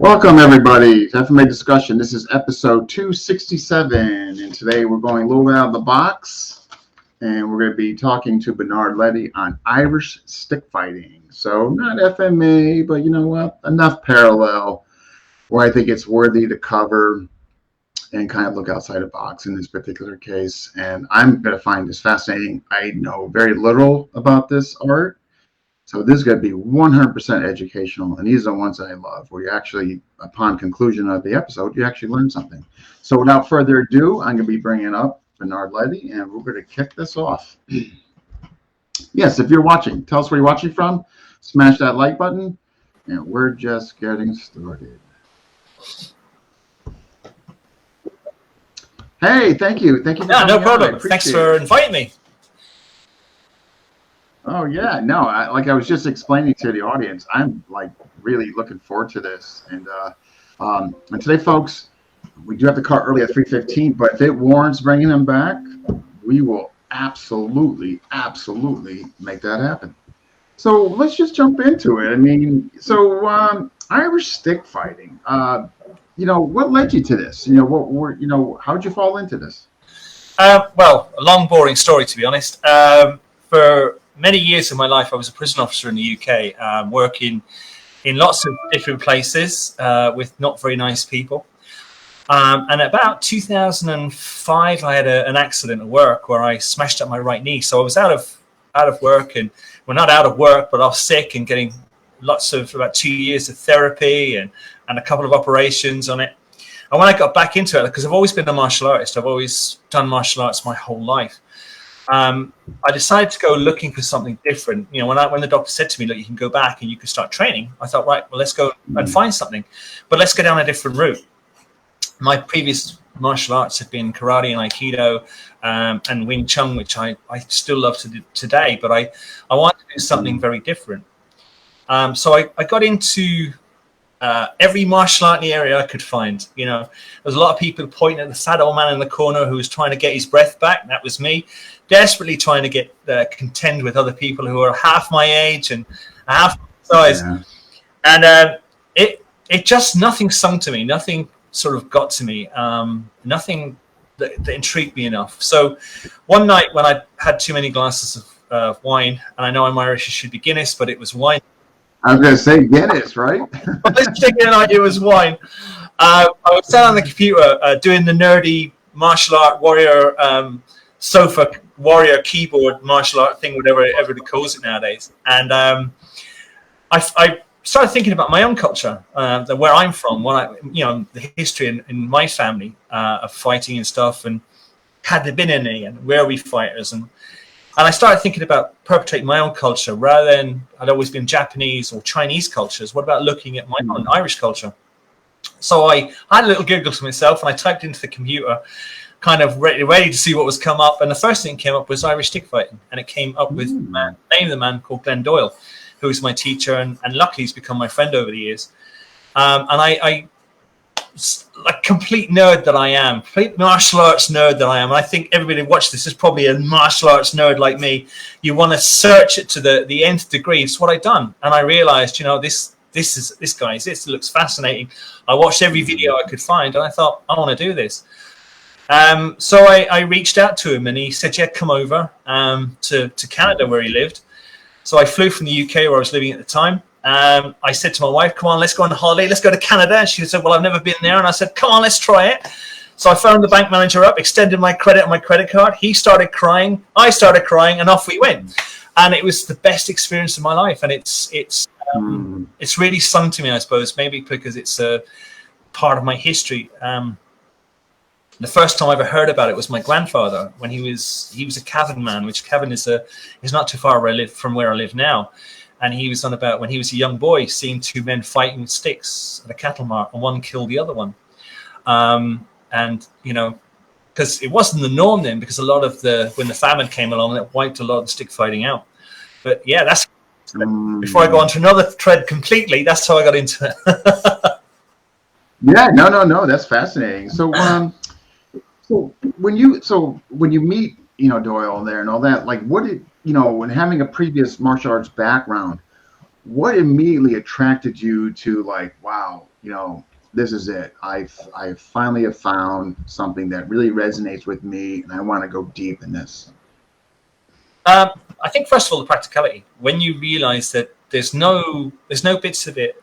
Welcome, everybody, to FMA Discussion. This is episode 267, and today we're going a little bit out of the box, and we're going to be talking to Bernard Leddy on Irish stick fighting. So not FMA, but you know what? Enough parallel where I think it's worthy to cover and kind of look outside the box in this particular case. And I'm going to find this fascinating. I know very little about this art. So this is going to be 100% educational, and these are the ones that I love, where you actually, upon conclusion of the episode, you actually learn something. So without further ado, I'm going to be bringing up Bernard Leddy, and we're going to kick this off. Yes, if you're watching, tell us where you're watching from. Smash that like button, and we're just getting started. Hey, thank you. Thank you for coming no problem. Thanks for inviting me. Oh yeah, no, like I was just explaining to the audience, I'm like really looking forward to this. And today, folks, we do have to cut early at 3:15, but if it warrants bringing them back, we will absolutely make that happen. So let's just jump into it. I mean, so Irish stick fighting. What led you to this? How'd you fall into this? Well, a long, boring story, to be honest. For many years of my life, I was a prison officer in the UK, working in lots of different places with not very nice people. And about 2005, I had an accident at work where I smashed up my right knee. So I was out of work, and well, not out of work, but off sick and getting about 2 years of therapy and a couple of operations on it. And when I got back into it, because I've always been a martial artist, I've always done martial arts my whole life. I decided to go looking for something different. You know, when the doctor said to me, look, you can go back and you can start training, I thought, right, well, let's go and find something, but let's go down a different route. My previous martial arts have been karate and aikido and Wing Chun, which I still love to do today, but I wanted to do something very different. So I got into every martial art in the area I could find. You know, there's a lot of people pointing at the fat old man in the corner who was trying to get his breath back. That was me, desperately trying to get contend with other people who are half my age and half my size. Yeah. And it just, nothing sung to me. Nothing sort of got to me. Nothing that intrigued me enough. So one night when I had too many glasses of wine, and I know I'm Irish, it should be Guinness, but it was wine. I was going to say Guinness, right? Let's take it out. It was wine. I was sat on the computer doing the nerdy martial art warrior sofa warrior keyboard martial art thing, whatever everybody calls it nowadays. And I started thinking about my own culture, where I'm from, the history in my family of fighting and stuff, and had there been any, and where are we fighters, and I started thinking about perpetrating my own culture rather than I'd always been Japanese or Chinese cultures. What about looking at my own Irish culture? So I had a little giggle to myself, and I typed into the computer, kind of ready to see what was come up. And the first thing that came up was Irish stick fighting. And it came up with the name of the man called Glenn Doyle, who was my teacher. And luckily he's become my friend over the years. And I like complete nerd that I am, complete martial arts nerd that I am. And I think everybody who watched this is probably a martial arts nerd like me. You want to search it to the nth degree. It's what I've done. And I realized, this looks fascinating. I watched every video I could find, and I thought, I want to do this. So I reached out to him, and he said, yeah, come over to Canada where he lived. So I flew from the UK where I was living at the time. I said to my wife, come on, let's go on holiday. Let's go to Canada. And she said, well, I've never been there. And I said, come on, let's try it. So I phoned the bank manager up, extended my credit on my credit card. He started crying. I started crying, and off we went. And it was the best experience of my life. And it's really sung to me, I suppose, maybe because it's a part of my history. The first time I ever heard about it was my grandfather when he was a Cavan man, which Cavan is not too far from where I live now. And he was on about when he was a young boy, seeing two men fighting with sticks at a cattle mart, and one killed the other one. And because it wasn't the norm then, because a lot of when the famine came along, it wiped a lot of the stick fighting out. But yeah, that's before I go on to another thread completely. That's how I got into it. Yeah, no, that's fascinating. So, so when you meet Doyle there and all that, like, what did when having a previous martial arts background, what immediately attracted you to, like, wow, this is it. I finally have found something that really resonates with me, and I want to go deep in this? I think first of all, the practicality. When you realize that there's no bits of it,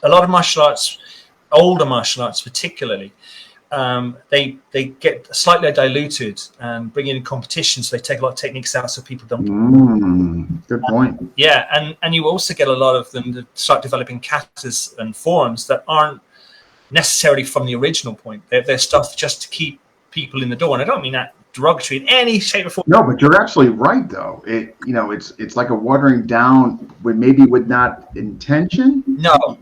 a lot of martial arts, older martial arts particularly, they get slightly diluted and bring in competitions. So they take a lot of techniques out so people don't. Good point. Yeah, and you also get a lot of them that start developing katas and forms that aren't necessarily from the original point. They're stuff just to keep people in the door. And I don't mean that derogatory in any shape or form. No, but you're actually right, though. It's like a watering down with not intention. No,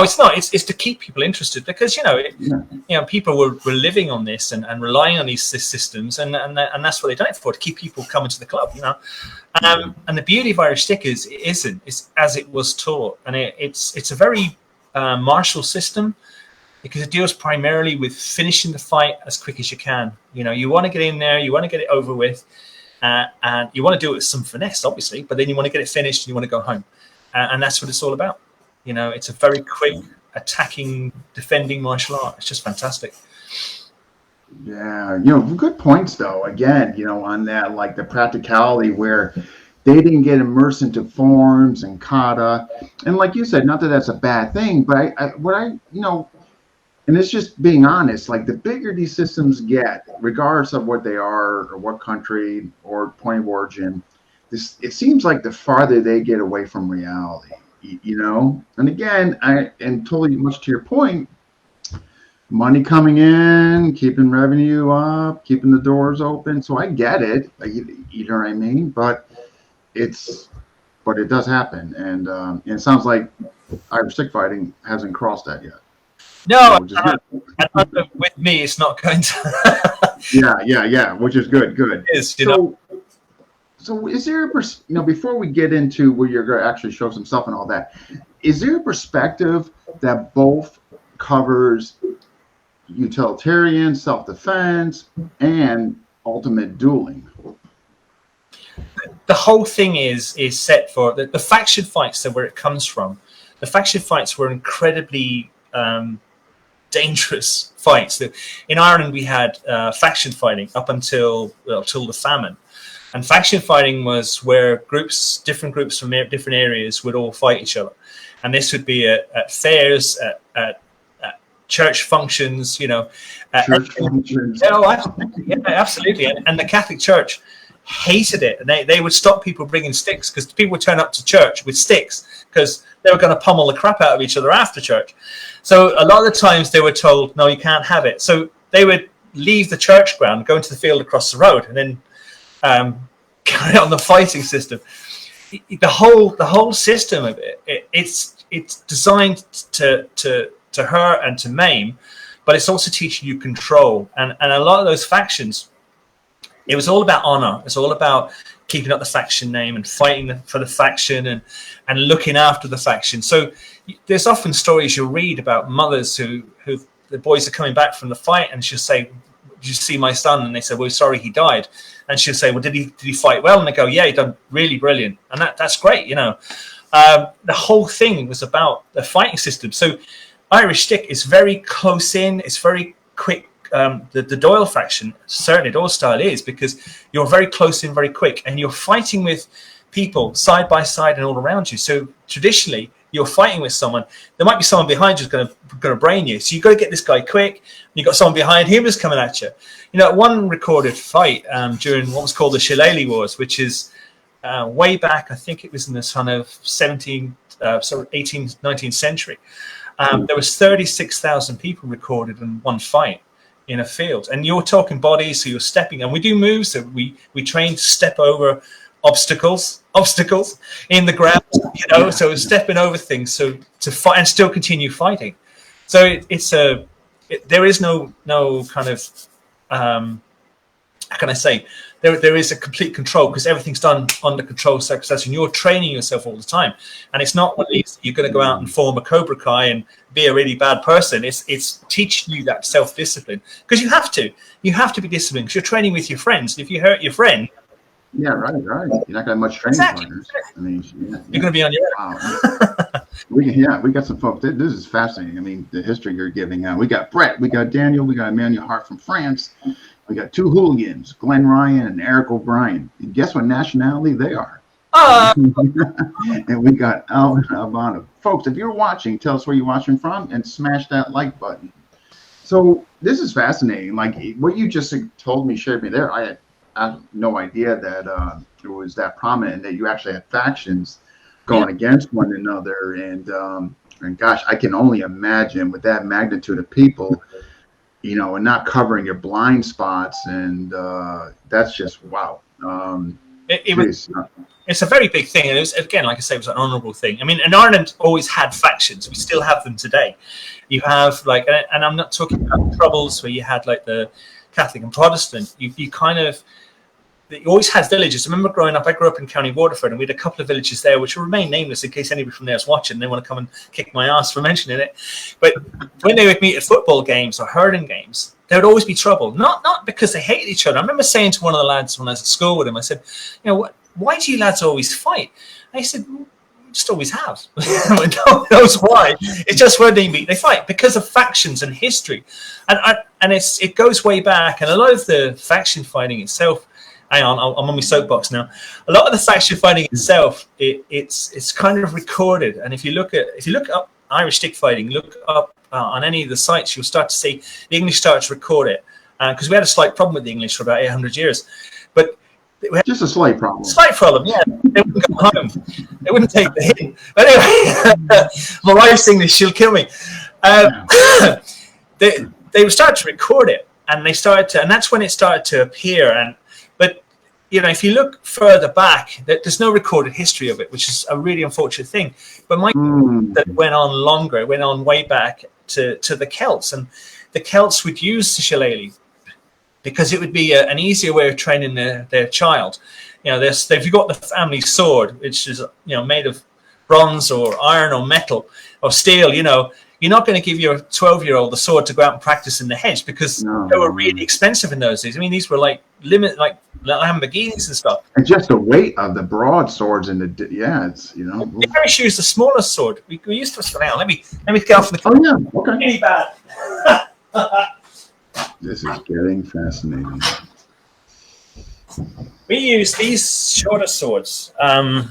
it's not. It's to keep people interested because people were living on this and relying on these systems, and that's what they done it for, to keep people coming to the club. And the beauty of Irish Stick is it's as it was taught, and it's a very martial system, because it deals primarily with finishing the fight as quick as you can. You want to get in there, you want to get it over with, and you want to do it with some finesse, obviously, but then you want to get it finished and you want to go home. And that's what it's all about. It's a very quick, attacking, defending martial art. It's just fantastic. Yeah, good points, though. Again, on that, like the practicality where they didn't get immersed into forms and kata. And like you said, not that that's a bad thing, but and it's just being honest, like the bigger these systems get, regardless of what they are or what country or point of origin, it seems like the farther they get away from reality, And again, and totally much to your point, money coming in, keeping revenue up, keeping the doors open. So I get it, you know what I mean? But it does happen. And it sounds like Irish stick fighting hasn't crossed that yet. No, with me, it's not going to. Yeah, which is good. It is, So is there before we get into where you're going to actually show some stuff and all that, is there a perspective that both covers utilitarian, self-defense, and ultimate dueling? The whole thing is set for the faction fights. Where it comes from. The faction fights were incredibly dangerous fights. In Ireland, we had faction fighting up until the famine. And faction fighting was where different groups from different areas would all fight each other. And this would be at fairs, at church functions, Church functions. Absolutely. And the Catholic Church hated it. And they would stop people bringing sticks, because people would turn up to church with sticks because they were going to pummel the crap out of each other after church. So a lot of the times they were told, no, you can't have it. So they would leave the church ground, go into the field across the road, and then carry on the fighting system. The whole system of it's designed to hurt and to maim, but it's also teaching you control. And a lot of those factions, it was all about honor. It's all about keeping up the faction name and fighting for the faction and looking after the faction. So there's often stories you'll read about mothers who the boys are coming back from the fight, and she'll say, "Did you see my son?" And they say, "Well, sorry, he died." And she'll say, "Well, did he fight well?" And they go, "Yeah, he done really brilliant." And that's great, The whole thing was about the fighting system. So Irish Stick is very close in. It's very quick. The Doyle faction, certainly Doyle style, is because you're very close in, very quick, and you're fighting with people side by side and all around you. So traditionally, you're fighting with someone. There might be someone behind you who's going to brain you. So you got to get this guy quick. You got someone behind him who's coming at you. One recorded fight during what was called the Shillelagh Wars, which is way back. I think it was in the kind of 18th, 19th century. There was 36,000 people recorded in one fight in a field, and you're talking bodies, so you're stepping, and we do moves that we train to step over obstacles in the ground, so stepping over things, so to fight and still continue fighting. So there is no kind of how can I say, there is a complete control, because everything's done under controlled circumstances, and you're training yourself all the time. And it's not one of these, you're going to go out and form a Cobra Kai and be a really bad person. It's teaching you that self-discipline, because you have to be disciplined, because you're training with your friends. If you hurt your friend, right, you're not going to have much training partners. I mean, you're going to be on your own. Wow. We got some folks. This is fascinating. I mean, the history you're giving out. We got Brett, we got Daniel, we got Emmanuel Hart from France. We got two hooligans, Glenn Ryan and Eric O'Brien. And guess what nationality they are? And we got Alvin Albano. Folks, if you're watching, tell us where you're watching from and smash that like button. So this is fascinating. Like what you just told me, shared me there. I had no idea that it was that prominent, that you actually had factions going against one another. And gosh, I can only imagine with that magnitude of people, and not covering your blind spots. And that's just, wow. It's a very big thing. And it was, again, like I say, it was an honourable thing. I mean, and Ireland always had factions. We still have them today. You have and I'm not talking about troubles where you had like the Catholic and Protestant. You always had villages. I remember growing up, I grew up in County Waterford, and we had a couple of villages there which will remain nameless in case anybody from there is watching and they want to come and kick my ass for mentioning it. But when they would meet at football games or hurling games, there would always be trouble. Not because they hated each other. I remember saying to one of the lads when I was at school with him, I said, why do you lads always fight? And he said, we just always have. No one knows why. It's just when they meet, they fight because of factions and history. And it goes way back. And a lot of the faction fighting itself, hang on, I'm on my soapbox now. A lot of the faction fighting itself, it's kind of recorded. And if you look up Irish stick fighting, look up on any of the sites, you'll start to see the English start to record it. Because we had a slight problem with the English for about 800 years. But just a slight problem. Slight problem, yeah. They wouldn't go home. They wouldn't take the hint. But anyway, my wife's English, she'll kill me. They would start to record it, and that's when it started to appear. But if you look further back, there's no recorded history of it, which is a really unfortunate thing. But that went on longer. It went on way back to the Celts, and the Celts would use the shillelagh because it would be an easier way of training their child. They've got the family sword, which is made of bronze or iron or metal or steel. You're not going to give your 12-year-old the sword to go out and practice in the hedge because they were really expensive in those days. I mean, these were like Lamborghinis and stuff. And just the weight of the broadswords and it's They always used the smallest sword. We used to. Hang on, let me get off the. Oh yeah, okay. Really bad. This is getting fascinating. We use these shorter swords. So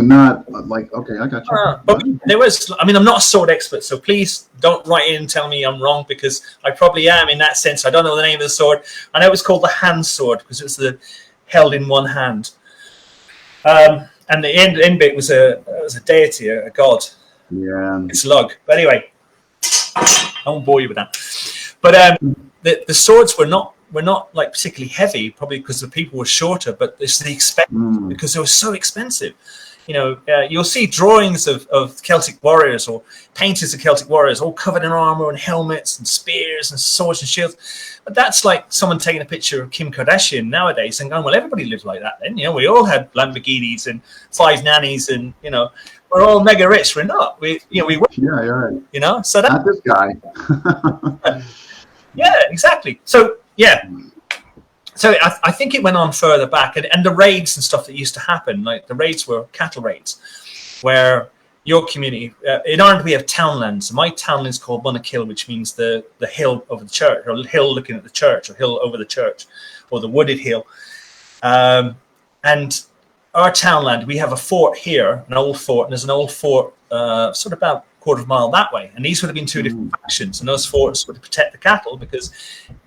not like, okay, I got you. But there was, I'm not a sword expert, so please don't write in and tell me I'm wrong, because I probably am in that sense. I don't know the name of the sword. I know it was called the hand sword because it was held in one hand. And the end bit was a deity, a god. Yeah. It's lug. But anyway, I won't bore you with that. But the swords were not like particularly heavy, probably because the people were shorter, but it's the expense because they were so expensive. You'll see drawings of Celtic warriors or paintings of Celtic warriors all covered in armor and helmets and spears and swords and shields. But that's like someone taking a picture of Kim Kardashian nowadays and going, well, everybody lived like that then. We all had Lamborghinis and 5 nannies and, we're all mega rich. We're not. We were. Yeah, you're right. So that. Not this guy. Yeah, exactly. So, yeah. So I think it went on further back, and the raids and stuff that used to happen, like the raids were cattle raids, where your community in Ireland we have townlands. My townland is called Bunnakill, which means the hill over the church, or hill looking at the church, or hill over the church, or the wooded hill. And our townland, we have a fort here, an old fort, and there's an old fort sort of about a quarter of a mile that way. And these would have been 2 different factions, and those forts would protect the cattle because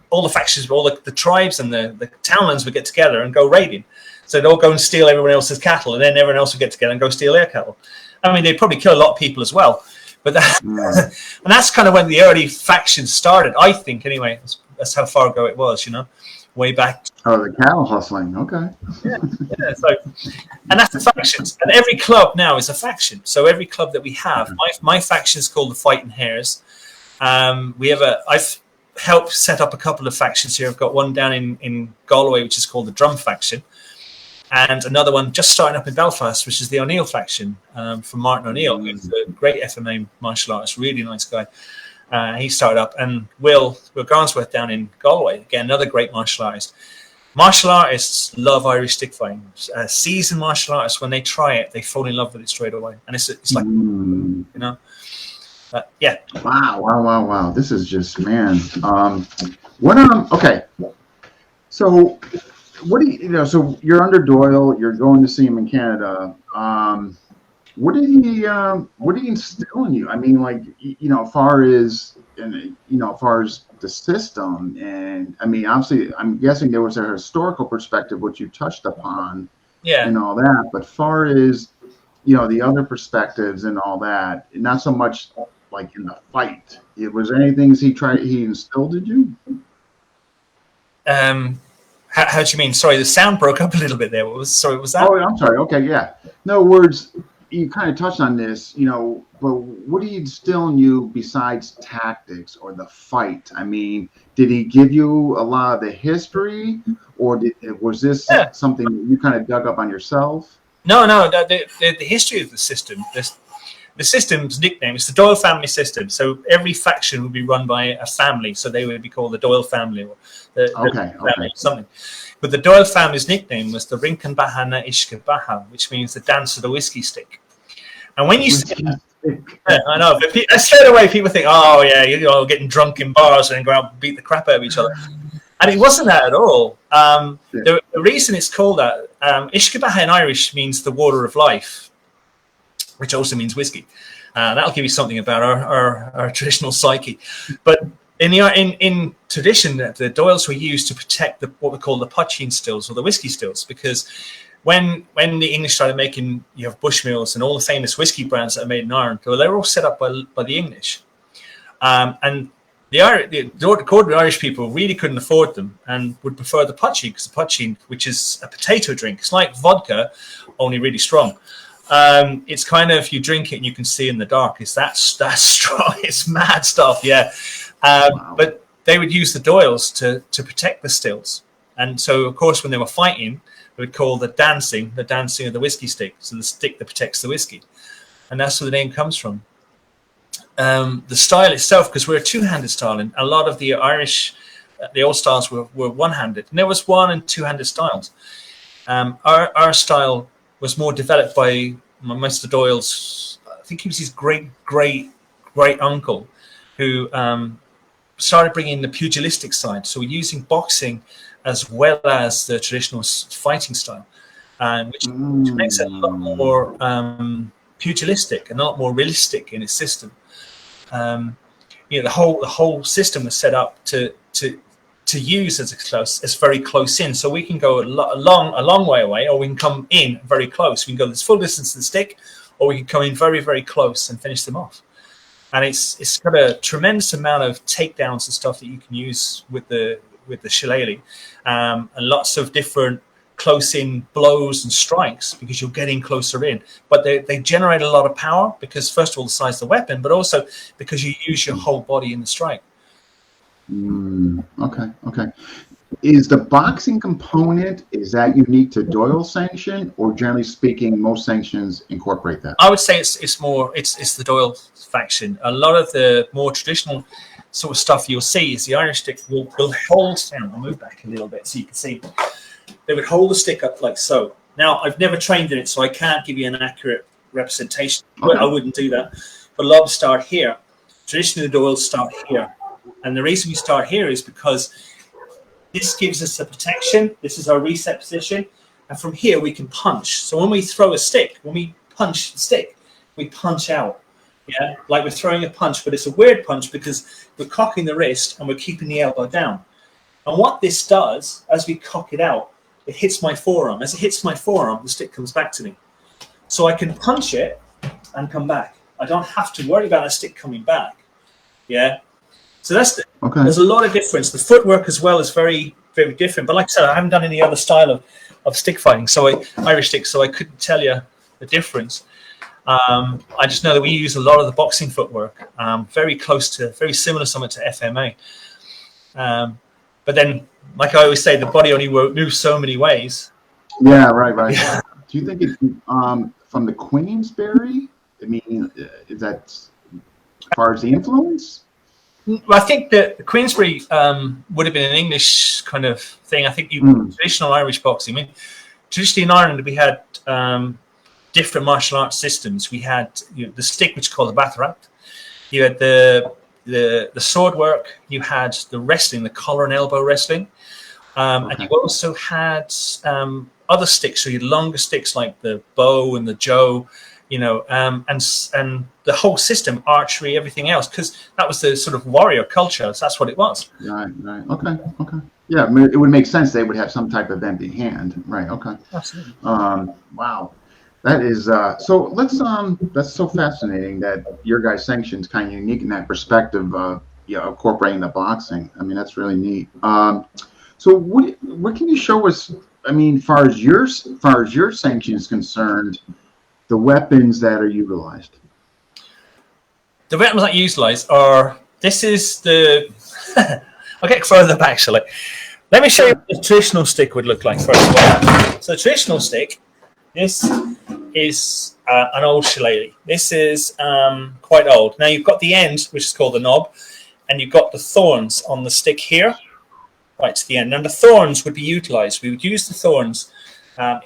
all the factions, all the tribes and the townlands would get together and go raiding. So they'd all go and steal everyone else's cattle, and then everyone else would get together and go steal their cattle. I mean, they'd probably kill a lot of people as well. But and that's kind of when the early factions started, I think, anyway. That's how far ago it was, way back. Oh, the cattle hustling. Okay. Yeah. So, and that's the factions. And every club now is a faction. So every club that we have, my faction is called the Fighting Hares. I've helped set up a couple of factions here. I've got one down in Galway, which is called the Drum faction, and another one just starting up in Belfast, which is the O'Neill faction from Martin O'Neill, who's a great FMA martial artist, really nice guy. He started up, and Will Garnsworth down in Galway, again, another great martial artist. Martial artists love Irish stick fighting. Seasoned martial artists, when they try it, they fall in love with it straight away. And it's like, you know, yeah. Wow. This is just, man. Okay. So what do you know? So you're under Doyle. You're going to see him in Canada. What did he instill in you? I mean, like, as far as the system, and I mean, obviously, I'm guessing there was a historical perspective, which you touched upon, Yeah. and all that. But far as the other perspectives and all that, not so much like in the fight. Was there anything he instilled in you? How do you mean? Sorry, the sound broke up a little bit there. What was that? Oh, I'm sorry. Okay, yeah. No words. You kind of touched on this, but what did he instill in you besides tactics or the fight? I mean, did he give you a lot of the history, or was this something that you kind of dug up on yourself? No. The history of the system. The system's nickname is the Doyle family system. So every faction would be run by a family. So they would be called the Doyle family or the family, something. But the Doyle family's nickname was the Rincan Bahana Ishka Baha, which means the dance of the whiskey stick. And when you say that, I know, but straight away people think, oh yeah, getting drunk in bars and go out and beat the crap out of each other. And it wasn't that at all. The reason it's called that, Ishka Baha in Irish means the water of life, which also means whiskey. That'll give you something about our traditional psyche. But in tradition, the Doyles were used to protect what we call the poitín stills or the whiskey stills, because when the English started making, you have Bushmills and all the famous whiskey brands that are made in Ireland, they were all set up by the English. And the ordinary Irish people really couldn't afford them and would prefer the poitín, because the poitín, which is a potato drink, it's like vodka, only really strong. It's kind of, you drink it and you can see in the dark. It's that strong. It's mad stuff, yeah. Wow. But they would use the Doyles to protect the stills. And so, of course, when they were fighting, they would call the dancing of the whiskey stick. So the stick that protects the whiskey. And that's where the name comes from. The style itself, because we're a two-handed style, and a lot of the Irish, the old styles were one-handed. And there was one- and two-handed styles. Our style was more developed by Mr. Doyle's, I think he was his great uncle, who started bringing the pugilistic side. So we're using boxing as well as the traditional fighting style, which makes it a lot more pugilistic and a lot more realistic in its system. The whole system was set up to use as very close in, so we can go a long way away, or we can come in very close. We can go this full distance to the stick, or we can come in very, very close and finish them off. And it's got a tremendous amount of takedowns and stuff that you can use with the shillelagh, and lots of different close-in blows and strikes, because you're getting closer in. But they generate a lot of power because, first of all, the size of the weapon, but also because you use your whole body in the strike. Okay. Is the boxing component, is that unique to Doyle sanction, or generally speaking, most sanctions incorporate that? I would say it's the Doyle faction. A lot of the more traditional sort of stuff you'll see is the Irish stick will hold. I'll move back a little bit so you can see. They would hold the stick up like so. Now, I've never trained in it, so I can't give you an accurate representation. Okay. I wouldn't do that. But a lot of start here. Traditionally, the Doyles start here. And the reason we start here is because this gives us a protection. This is our reset position. And from here, we can punch. So when we throw a stick, when we punch the stick, we punch out. Yeah, like we're throwing a punch, but it's a weird punch because we're cocking the wrist and we're keeping the elbow down. And what this does, as we cock it out, it hits my forearm. As it hits my forearm, the stick comes back to me. So I can punch it and come back. I don't have to worry about a stick coming back. Yeah. So there's a lot of difference. The footwork as well is very, very different. But like I said, I haven't done any other style of stick fighting, Irish stick, so I couldn't tell you the difference. I just know that we use a lot of the boxing footwork, very similar somewhat to FMA. But then, like I always say, the body only moves so many ways. Yeah, right. Yeah. Do you think it's from the Queensberry? I mean, is that as far as the influence? Well, I think that Queensberry would have been an English kind of thing. I think traditional Irish boxing. I mean, traditionally in Ireland, we had different martial arts systems. We had the stick, which is called the Batarat. You had the sword work. You had the wrestling, the collar and elbow wrestling. And you also had other sticks. So you had longer sticks like the bow and the joe, and the whole system, archery, everything else, because that was the sort of warrior culture. So that's what it was. Right. Okay. Yeah, I mean, it would make sense they would have some type of empty hand. Right. Okay. Absolutely. Wow. That is so. That's so fascinating that your guys' sanction's kind of unique in that perspective of incorporating the boxing. I mean, that's really neat. So what can you show us? I mean, far as your sanction is concerned, the weapons that are utilized. The weapons that are utilized are. This is the. I'll get further back actually. Let me show you what the traditional stick would look like first of all. So the traditional stick. This is an old shillelagh. This is quite old. Now you've got the end, which is called the knob, and you've got the thorns on the stick here, right to the end. And the thorns would be utilized. We would use the thorns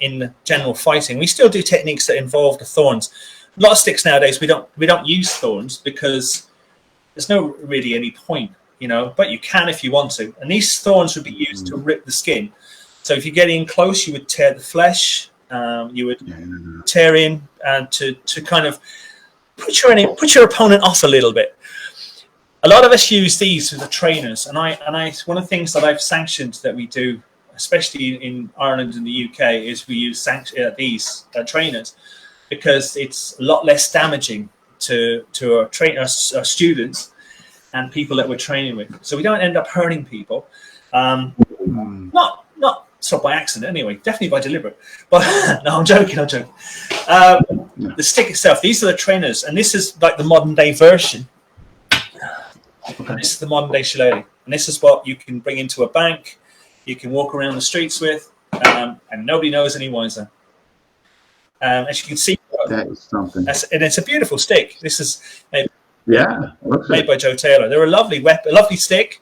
in the general fighting. We still do techniques that involve the thorns. A lot of sticks nowadays we don't use thorns because there's no really any point, but you can if you want to. And these thorns would be used to rip the skin. So if you get in close, you would tear the flesh. You would tear in and to kind of put your opponent off a little bit. A lot of us use these as the trainers, and I one of the things that I've sanctioned that we do, especially in Ireland and the UK, is we use these trainers because it's a lot less damaging to our students and people that we're training with. So we don't end up hurting people. Not so by accident anyway, definitely by deliberate. But no, I'm joking. The stick itself, these are the trainers, and this is like the modern day version. And this is the modern day shillelagh, and this is what you can bring into a bank, you can walk around the streets with, and nobody knows any wiser. As you can see, that is something. And it's a beautiful stick. This is made by Joe Taylor. They're a lovely weapon, a lovely stick.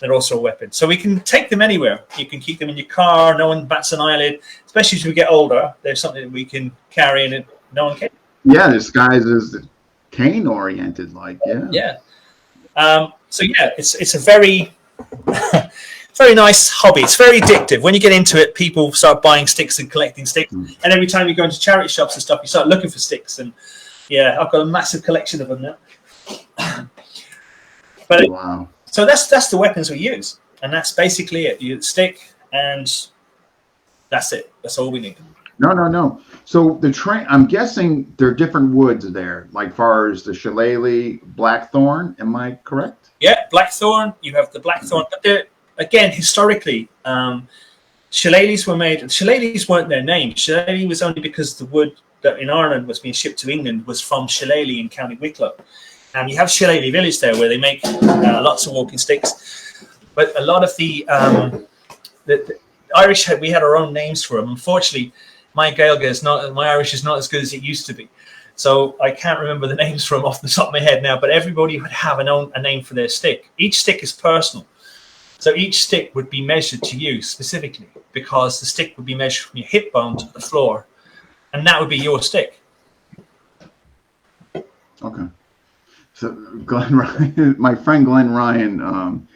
They're also a weapon. So we can take them anywhere. You can keep them in your car. No one bats an eyelid. Especially as we get older, there's something that we can carry and no one can. Yeah, this guy's is cane oriented, Yeah. So it's a very, very nice hobby. It's very addictive. When you get into it, people start buying sticks and collecting sticks. And every time you go into charity shops and stuff, you start looking for sticks. And yeah, I've got a massive collection of them now. But wow. So that's the weapons we use, and that's basically it. You stick, and that's it. That's all we need. No. So I'm guessing there are different woods there, like far as the shillelagh, blackthorn. Am I correct? Yeah, blackthorn. You have the blackthorn, but again, historically, shillelaghs were made. Shillelaghs weren't their name. Shillelagh was only because the wood that in Ireland was being shipped to England was from Shillelagh in County Wicklow. You have Shillelagh Village there where they make lots of walking sticks. But a lot of the Irish, we had our own names for them. Unfortunately, my Irish is not as good as it used to be. So I can't remember the names for them off the top of my head now, but everybody would have a name for their stick. Each stick is personal. So each stick would be measured to you specifically because the stick would be measured from your hip bone to the floor. And that would be your stick. Okay. So Glenn Ryan, my friend Glenn Ryan,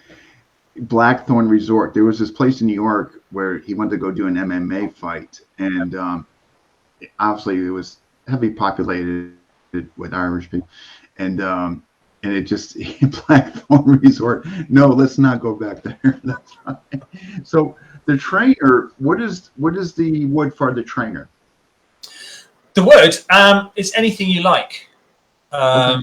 Blackthorn Resort. There was this place in New York where he went to go do an MMA fight, and obviously it was heavily populated with Irish people, and it just Blackthorn Resort. No, let's not go back there. That's right. So the trainer, what is the wood for the trainer? The wood is anything you like. Okay.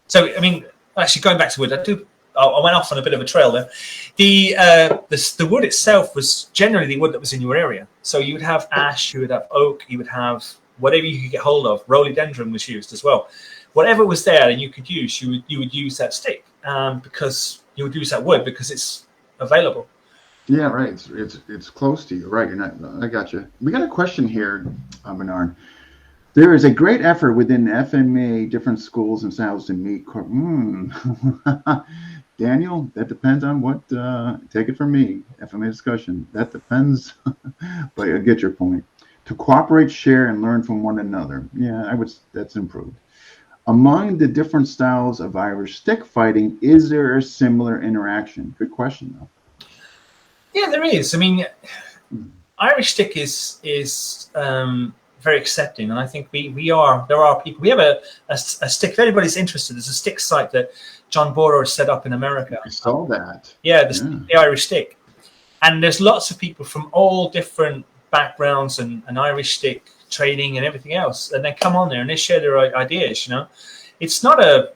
So, I mean, actually, going back to wood, I went off on a bit of a trail there. The wood itself was generally the wood that was in your area. So you would have ash, you would have oak, you would have whatever you could get hold of. Rhododendron was used as well. Whatever was there and you could use, you would use that stick because you would use that wood because it's available. Yeah, right. It's close to you, right? I got you. We got a question here, Bernard. There is a great effort within FMA, different schools and styles to meet. Daniel, that depends on what. Take it from me, FMA discussion. That depends, but I get your point. To cooperate, share, and learn from one another. Yeah, I would. That's improved. Among the different styles of Irish stick fighting, is there a similar interaction? Good question, though. Yeah, there is. I mean, Irish stick is very accepting, and I think we are. There are people. We have a stick. If anybody's interested, there's a stick site that John Border set up in America. I saw that. Yeah, the Irish stick, and there's lots of people from all different backgrounds and Irish stick training and everything else, and they come on there and they share their ideas. You know, it's not a.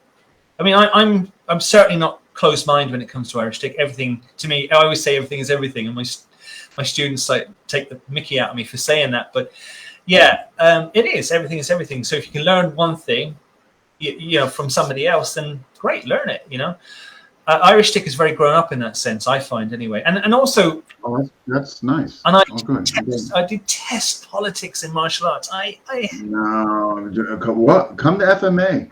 I mean, I'm certainly not closed-minded when it comes to Irish stick. Everything to me, I always say everything is everything, and my students like take the mickey out of me for saying that, but yeah, it is. Everything is everything. So if you can learn one thing, you know, from somebody else, then great, learn it. You know, Irish stick is very grown up in that sense, I find anyway, and also. Oh, that's nice. And I detest politics in martial arts. No, what? Come to FMA.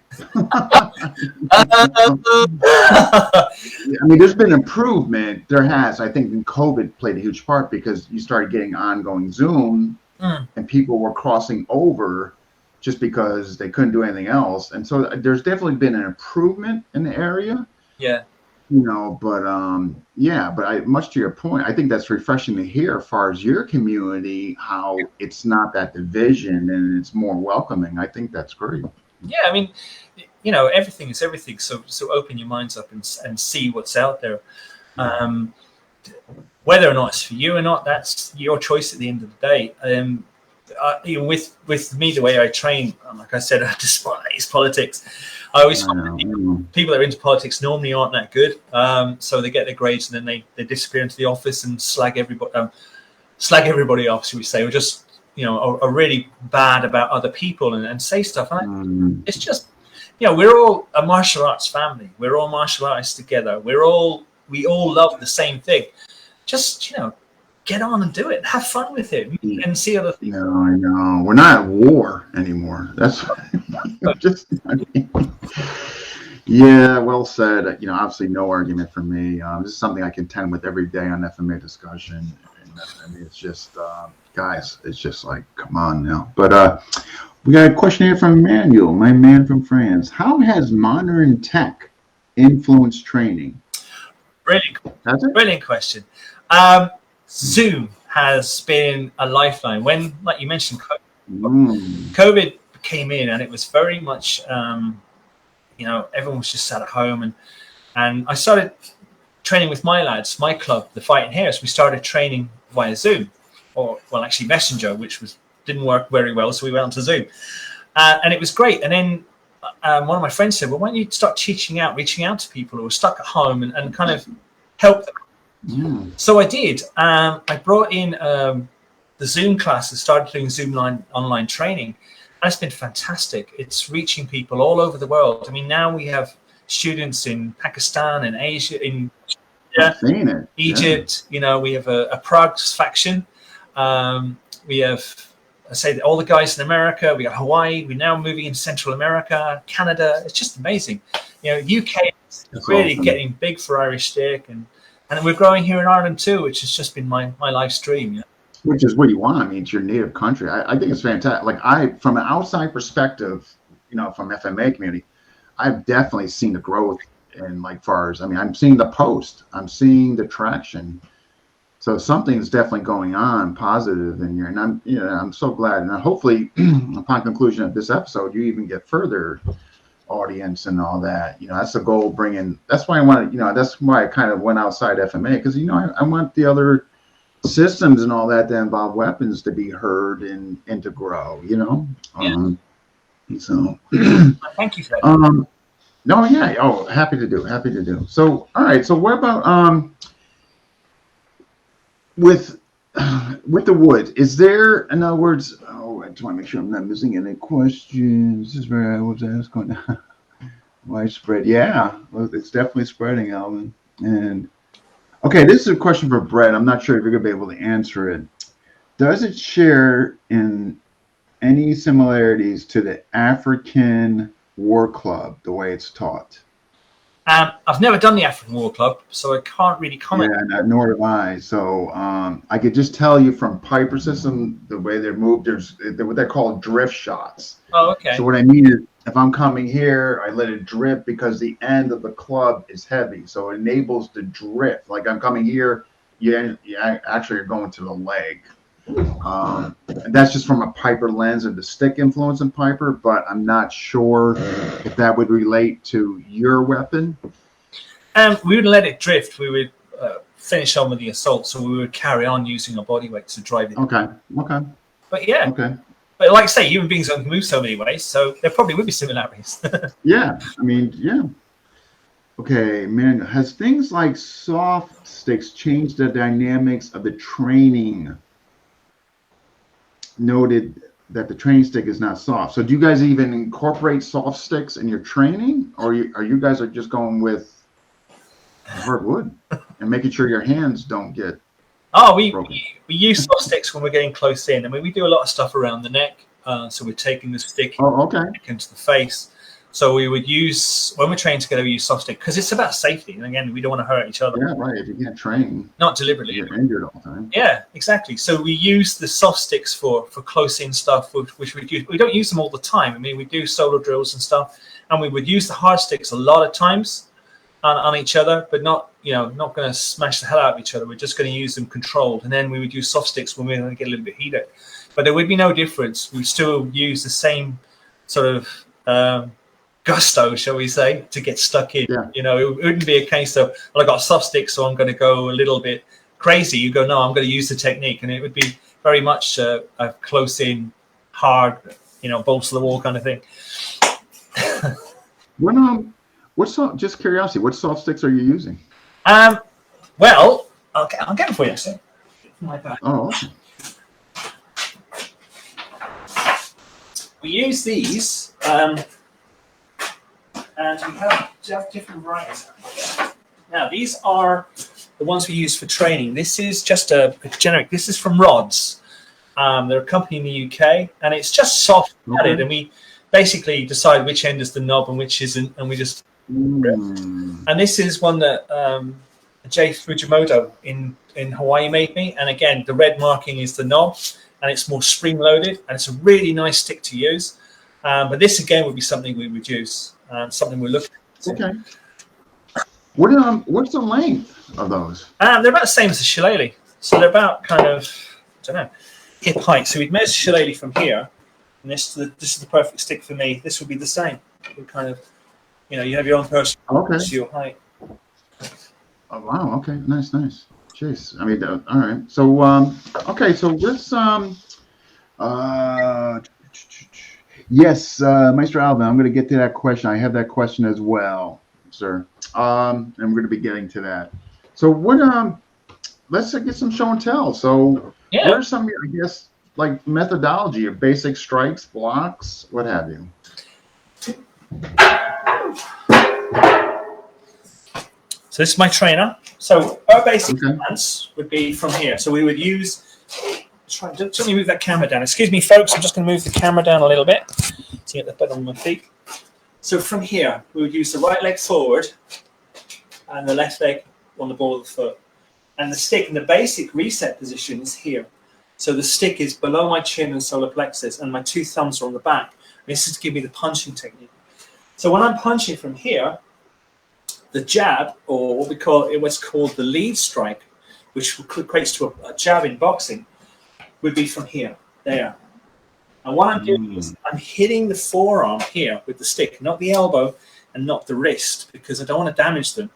I mean, there's been improvement. There has. I think COVID played a huge part because you started getting ongoing Zoom, and people were crossing over just because they couldn't do anything else. And so there's definitely been an improvement in the area. Yeah. You know, but much to your point, I think that's refreshing to hear as far as your community, how it's not that division and it's more welcoming. I think that's great. Yeah, I mean, you know, everything is everything. So open your minds up and see what's out there. Whether or not it's for you or not, that's your choice at the end of the day. You know, with me, the way I train, like I said, I despise politics. I always find people that are into politics normally aren't that good. So they get their grades and then they disappear into the office and slag everybody off, should we say, or just, you know, are really bad about other people and say stuff. And it's just, you know, we're all a martial arts family. We're all martial artists together. We all love the same thing. Just, you know, get on and do it. Have fun with it and see other things. No, I know. We're not at war anymore. That's just. Yeah, well said. You know, obviously, no argument for me. This is something I contend with every day on FMA discussion. And I mean, it's just, guys, it's just like, come on now. But we got a question here from Emmanuel, my man from France. How has modern tech influenced training? Brilliant question. Zoom has been a lifeline. When, like you mentioned, COVID came in, and it was very much, you know, everyone was just sat at home, and I started training with my lads, my club, the Fighting Hares. We started training via Zoom, actually Messenger, which didn't work very well, so we went on to Zoom, and it was great. And then one of my friends said, "Well, why don't you start reaching out to people who are stuck at home and kind of help them?" So I did. I brought in the Zoom classes, started doing Zoom online training. And it's been fantastic. It's reaching people all over the world. I mean, now we have students in Pakistan and Asia, in Egypt. You know, we have a Prague faction. We have, I say, all the guys in America. We got Hawaii. We're now moving into Central America, Canada. It's just amazing. You know, UK is really getting big for Irish stick, and we're growing here in Ireland too, which has just been my life's dream. You know? Which is what you want. I mean, it's your native country. I think it's fantastic. Like from an outside perspective, you know, from FMA community, I've definitely seen the growth in I'm seeing the post, I'm seeing the traction. So something's definitely going on positive in here. And I'm so glad. And hopefully upon conclusion of this episode, you even get further audience and all that. You know, that's the goal, that's why I wanted, you know, that's why I kind of went outside FMA, because, you know, I want the other systems and all that involve weapons to be heard and to grow, you know. So thank you for that. No, yeah, happy to do. So all right, so what about with the wood, is there, in other words, I just want to make sure I'm not missing any questions. This is where I was asking. Widespread, yeah, well, it's definitely spreading, Alvin. And okay, this is a question for Brett. I'm not sure if you're gonna be able to answer it. Does it share in any similarities to the African War Club, the way it's taught? I've never done the African War Club, so I can't really comment. Yeah, nor have I. So I could just tell you from Piper System, the way they're moved, there's what they call drift shots. Oh, okay. So what I mean is, if I'm coming here, I let it drift because the end of the club is heavy. So it enables the drift. Like I'm coming here, you actually are going to the leg. And that's just from a Piper lens and the stick influence in Piper, but I'm not sure if that would relate to your weapon. We would let it drift. We would finish on with the assault, so we would carry on using our body weight to drive it. Okay. But yeah. Okay. But like I say, human beings don't move so many ways, so there probably would be similarities. Yeah. I mean, yeah. Okay, man. Has things like soft sticks changed the dynamics of the training? Noted that the training stick is not soft. So do you guys even incorporate soft sticks in your training, or are you guys just going with hard wood and making sure your hands don't get we use soft sticks when we're getting close in. I mean, we do a lot of stuff around the neck, so we're taking the stick into the face. So we would use, when we're training together, we use soft stick because it's about safety. And again, we don't want to hurt each other. Yeah, right. If you can't train, not deliberately, you get injured all the time. Yeah, exactly. So we use the soft sticks for close in stuff, which we do. We don't use them all the time. I mean, we do solo drills and stuff, and we would use the hard sticks a lot of times on each other, but not going to smash the hell out of each other. We're just going to use them controlled, and then we would use soft sticks when we're going to get a little bit heated. But there would be no difference. We still use the same sort of gusto, shall we say, to get stuck in. Yeah. It wouldn't be a case of, well, I got soft sticks, so I'm going to go a little bit crazy. You go, no, I'm going to use the technique, and it would be very much a close in, hard, bolts to the wall kind of thing. Just curiosity, what soft sticks are you using? Well, I'll get them for you. Actually. My bag. Oh, awesome. We use these, and we have different varieties. Now, these are the ones we use for training. This is just a generic. This is from Rods. They're a company in the UK, and it's just soft padded, and we basically decide which end is the knob and which isn't, and we just. And this is one that Jay Fujimoto in Hawaii made me. And again, the red marking is the knob, and it's more spring loaded, and it's a really nice stick to use. But this again would be something we would use, something we're looking at. Okay. What's the length of those? They're about the same as the shillelagh, so they're about kind of hip height. So we'd measure shillelagh from here, and this is the perfect stick for me. This would be the same. We kind of. You have your own person. Okay. To your height. Oh, wow. Okay. Nice. Jeez. I mean, all right. So, okay. So let's, yes, Maestro Alvin, I'm going to get to that question. I have that question as well, sir. And we're going to be getting to that. So let's get some show and tell. So what are some, I guess, like methodology of basic strikes, blocks, what have you? So this is my trainer. So our basic stance would be from here. So we would use. Let me move that camera down. Excuse me, folks. I'm just going to move the camera down a little bit to get the better on my feet. So from here, we would use the right leg forward and the left leg on the ball of the foot, and the stick in the basic reset position is here. So the stick is below my chin and solar plexus, and my two thumbs are on the back. This is to give me the punching technique. So when I'm punching from here, the jab, or what's called the lead strike, which equates to a jab in boxing, would be from here, there. And what I'm doing is I'm hitting the forearm here with the stick, not the elbow and not the wrist, because I don't want to damage them.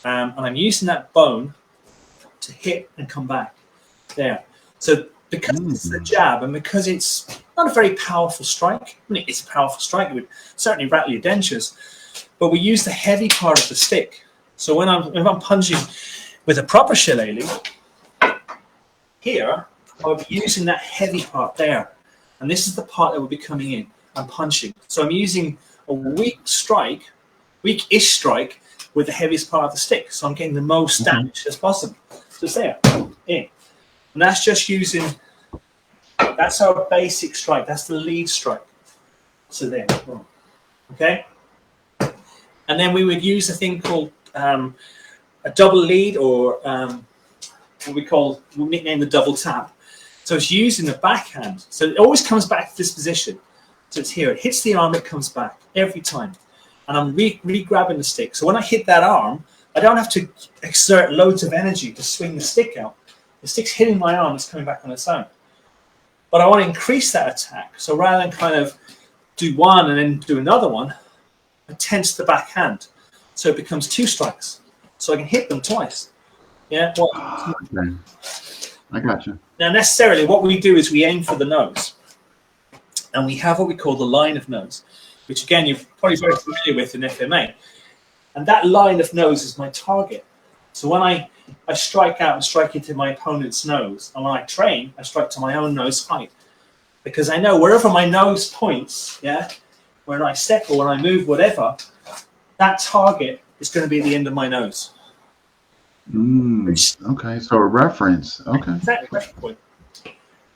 And I'm using that bone to hit and come back there. So because it's the jab, and because it's not a very powerful strike, I mean, it's a powerful strike, it would certainly rattle your dentures, but we use the heavy part of the stick. So if I'm punching with a proper shillelagh, here, I'll be using that heavy part there. And this is the part that will be coming in. I'm punching. So I'm using a weak-ish strike with the heaviest part of the stick. So I'm getting the most damage as possible. So it's there, in. And that's just using That's our basic strike. That's the lead strike. So there, okay. And then we would use a thing called a double lead, or what we nickname the double tap. So it's used in the backhand. So it always comes back to this position. So it's here. It hits the arm. It comes back every time. And I'm re-grabbing the stick. So when I hit that arm, I don't have to exert loads of energy to swing the stick out. The stick's hitting my arm. It's coming back on its own. But I want to increase that attack. So rather than kind of do one and then do another one, I tense the backhand. So it becomes 2 strikes. So I can hit them twice. Yeah. Well, okay. I got you. Now, necessarily, what we do is we aim for the nose. And we have what we call the line of nose, which, again, you're probably very familiar with in FMA. And that line of nose is my target. So when I strike out and strike into my opponent's nose, and when I train, I strike to my own nose height. Because I know wherever my nose points, yeah, when I step or when I move, whatever, that target is going to be the end of my nose. Okay, so a reference. Okay. Exactly, reference point.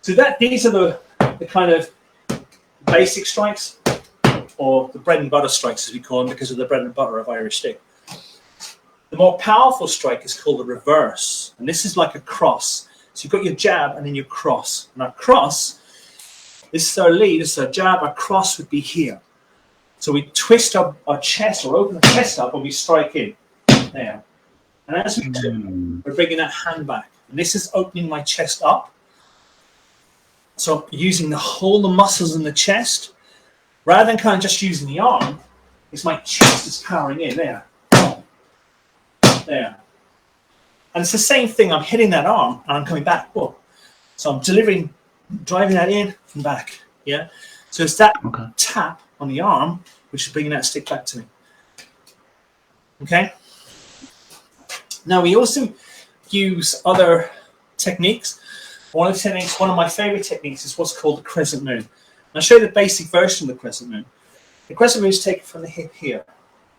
So these are the kind of basic strikes, or the bread and butter strikes, as we call them, because of the bread and butter of Irish stick. The more powerful strike is called the reverse, and this is like a cross. So you've got your jab and then your cross. And our cross, this is our lead, this is our jab, our cross would be here. So we twist up our chest, or open the chest up, and we strike in. There. And as we do, we're bringing that hand back. And this is opening my chest up. So using all the muscles in the chest, rather than kind of just using the arm, it's my chest is powering in. There. There. And it's the same thing. I'm hitting that arm and I'm coming back. Whoa. So I'm driving that in and back. Yeah. So it's that tap on the arm which is bringing that stick back to me. Okay. Now we also use other techniques. One of my favorite techniques is what's called the crescent moon. And I'll show you the basic version of the crescent moon. The crescent moon is taken from the hip here.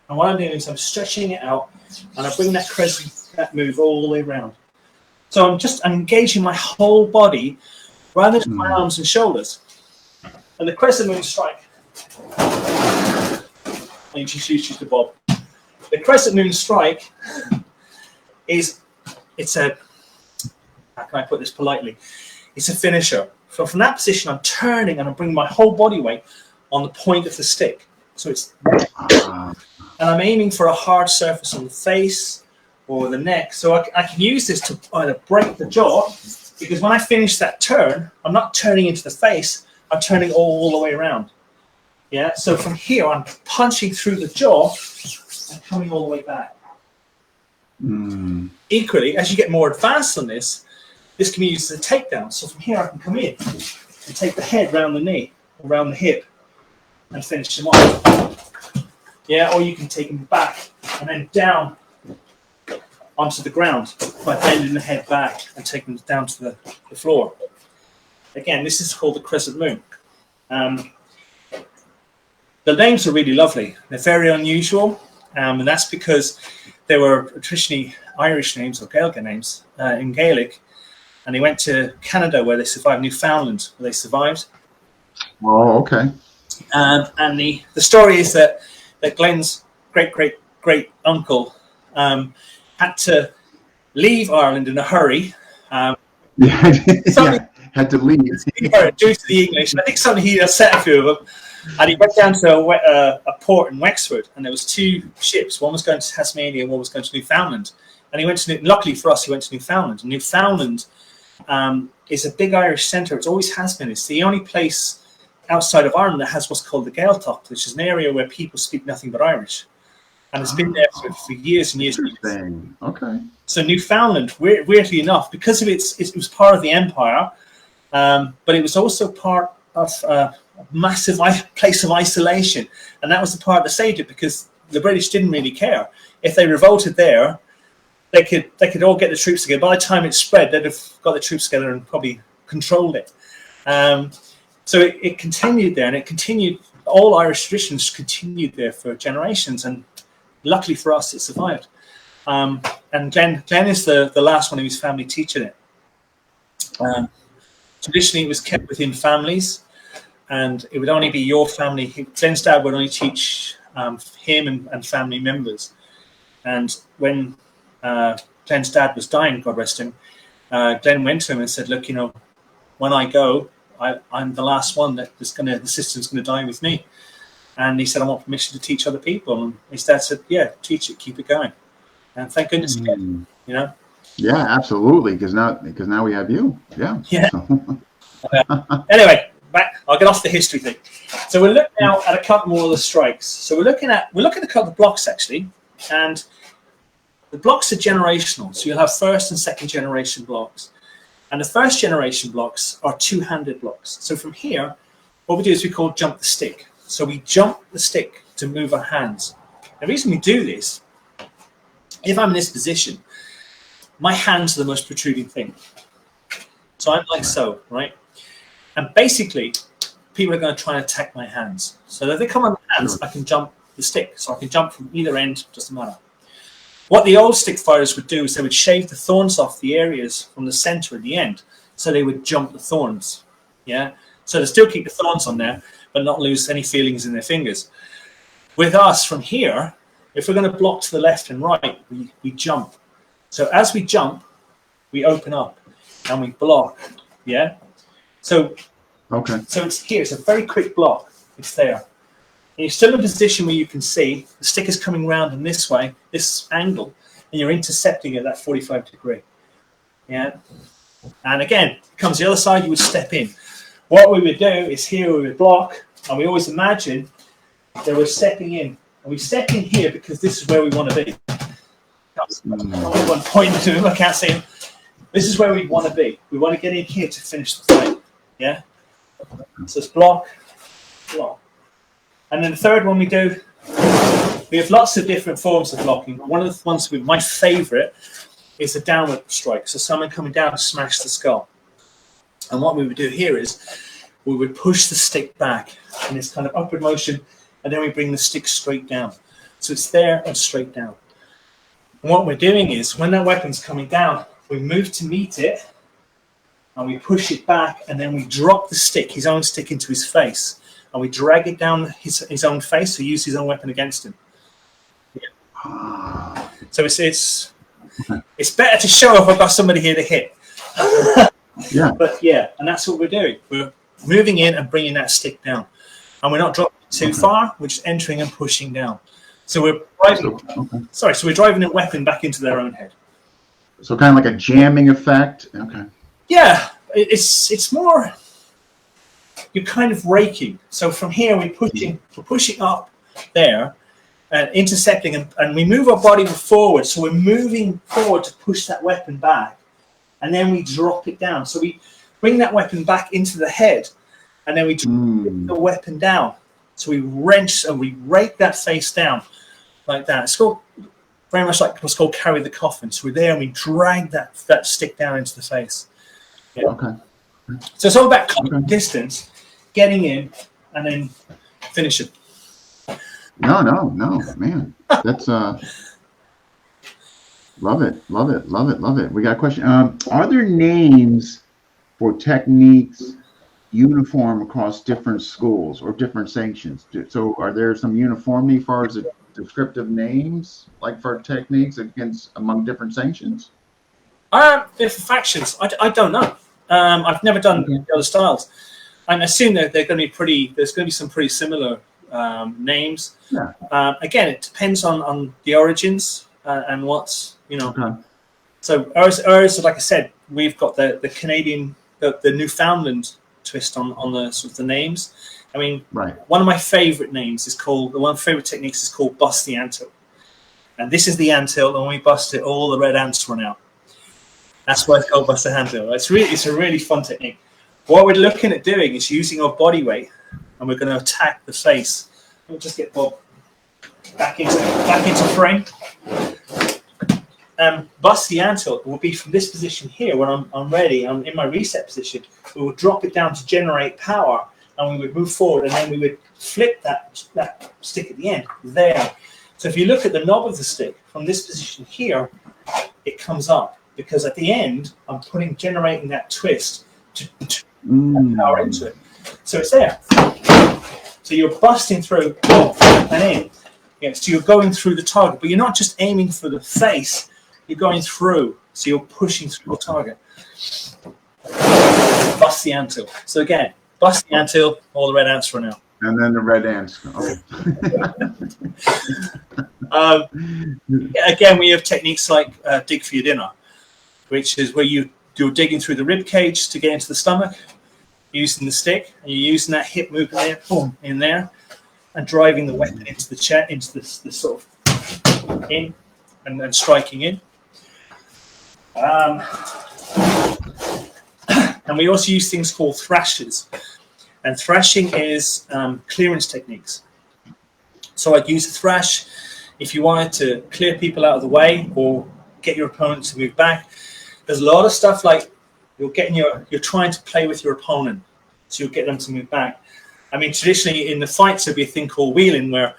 And what I'm doing is I'm stretching it out and I bring that that move all the way around. So I'm engaging my whole body rather than my arms and shoulders. And the crescent moon strike. I introduce you to Bob. The crescent moon strike it's a, how can I put this politely? It's a finisher. So from that position, I'm turning and I'm bringing my whole body weight on the point of the stick. So it's, and I'm aiming for a hard surface on the face or the neck. So I can use this to either break the jaw, because when I finish that turn, I'm not turning into the face, I'm turning all the way around. Yeah. So from here, I'm punching through the jaw and coming all the way back. Equally, as you get more advanced on this can be used as a takedown. So from here, I can come in and take the head round the knee, around the hip, and finish him off. Yeah, or you can take him back and then down onto the ground by bending the head back and taking him down to the floor. Again, this is called the crescent moon. The names are really lovely. They're very unusual, and that's because they were traditionally Irish names or Gaeilge names in Gaelic, and they went to Canada where they survived, Newfoundland where they survived. Oh, okay. And the story is that Glenn's great uncle had to leave Ireland in a hurry. Had to leave due to the English. I think something he upset a few of them. And he went down to a port in Wexford, and there was 2 ships. One was going to Tasmania, and one was going to Newfoundland. And he went to, luckily for us, he went to Newfoundland. And Newfoundland is a big Irish centre. It always has been. It's the only place outside of Ireland that has what's called the Gaeltacht, which is an area where people speak nothing but Irish. And it's been there for years and years. Okay. So Newfoundland, weirdly enough, because of it was part of the empire, but it was also part of a massive place of isolation. And that was the part that saved it, because the British didn't really care. If they revolted there, they could all get the troops together. By the time it spread, they'd have got the troops together and probably controlled it. So it continued there, and it continued. All Irish traditions continued there for generations, and luckily for us, it survived. And Glenn is the last one of his family teaching it. Traditionally, it was kept within families, and it would only be your family. Glenn's dad would only teach him and family members. And when Glenn's dad was dying, God rest him, Glenn went to him and said, "Look, you know, when I go, I'm the last one the system's gonna die with me." And he said, "I want permission to teach other people." And his dad said, "Yeah, teach it, keep it going." And thank goodness he did, you know. Yeah, absolutely. Because now we have you. Yeah. Yeah. Anyway, back. I'll get off the history thing. So we're looking now at a couple more of the strikes. So we're looking at a couple of blocks actually, and the blocks are generational. So you'll have first and second generation blocks, and the first generation blocks are two-handed blocks. So from here, what we do is we call jump the stick. So we jump the stick to move our hands. The reason we do this, if I'm in this position, my hands are the most protruding thing. So I'm like so, right? And basically, people are going to try and attack my hands. So if they come on my hands, I can jump the stick. So I can jump from either end, doesn't matter. What the old stick fighters would do is they would shave the thorns off the areas from the center at the end. So they would jump the thorns, yeah? So they still keep the thorns on there, but not lose any feelings in their fingers. With us from here, if we're going to block to the left and right, we jump. So as we jump, we open up and we block, yeah? So it's here, it's a very quick block, it's there. And you're still in a position where you can see the stick is coming round in this way, this angle, and you're intercepting at that 45 degree, yeah? And again, it comes the other side, you would step in. What we would do is here we would block, and we always imagine that we're stepping in. And we step in here because this is where we want to be. One point to him, I can't see him. This is where we want to be. We want to get in here to finish the fight. Yeah? So it's block, block. And then the third one we do, we have lots of different forms of blocking. One of the ones with my favorite is a downward strike. So someone coming down to smash the skull. And what we would do here is we would push the stick back in this kind of upward motion, and then we bring the stick straight down. So it's there and straight down. And what we're doing is when that weapon's coming down, we move to meet it, and we push it back, and then we drop the stick, his own stick, into his face, and we drag it down his own face, so use his own weapon against him. Yeah. So it's better to show if I've got somebody here to hit. Yeah. But yeah, and that's what we're doing. We're moving in and bringing that stick down, and we're not dropping it too far. We're just entering and pushing down. So we're driving. So we're driving a weapon back into their own head. So kind of like a jamming effect. Okay. Yeah, it's more. You're kind of raking. So from here we're pushing up there, and intercepting, and we move our body forward. So we're moving forward to push that weapon back. And then we drop it down. So we bring that weapon back into the head, and then we drop the weapon down. So we wrench and we rake that face down like that. It's called very much like what's called carry the coffin. So we're there and we drag that stick down into the face. Yeah. Okay. So it's all about distance, getting in, and then finishing. No, man. That's Love it. We got a question. Are there names for techniques uniform across different schools or different sanctions? So are there some uniformity as far as the descriptive names, like for techniques among different sanctions? Different factions. I don't know. I've never done the other styles. I assume that they're going to be there's going to be some pretty similar names. Yeah. Again, it depends on the origins and what's, So ours, like I said, we've got the Canadian, the Newfoundland twist on the sort of the names. I mean, one of my favorite names is called, one of my favorite techniques is called bust the anthill. And this is the anthill, and when we bust it, all the red ants run out. That's why it's called bust the anthill. It's a really fun technique. What we're looking at doing is using our body weight, and we're going to attack the face. We'll just get Bob back into frame. Bust the anthill will be from this position here. When I'm ready, I'm in my reset position. We will drop it down to generate power, and we would move forward, and then we would flip that stick at the end there. So if you look at the knob of the stick from this position here, it comes up because at the end I'm generating that twist to power into it. So it's there. So you're busting through and in. Yeah, so you're going through the target, but you're not just aiming for the face, you're going through. So you're pushing through the target. Bust the antil. So again, bust the antil, all the red ants for now. And then the red ants. Again, we have techniques like dig for your dinner, which is where you're digging through the rib cage to get into the stomach, using the stick, and you're using that hip movement there, boom, in there, and driving the weapon into the chest, into the sort of in, and then striking in. And we also use things called thrashes. And thrashing is clearance techniques. So I'd use a thrash if you wanted to clear people out of the way or get your opponent to move back. There's a lot of stuff like you're trying to play with your opponent, so you'll get them to move back. I mean, traditionally in the fights there'd be a thing called wheeling, where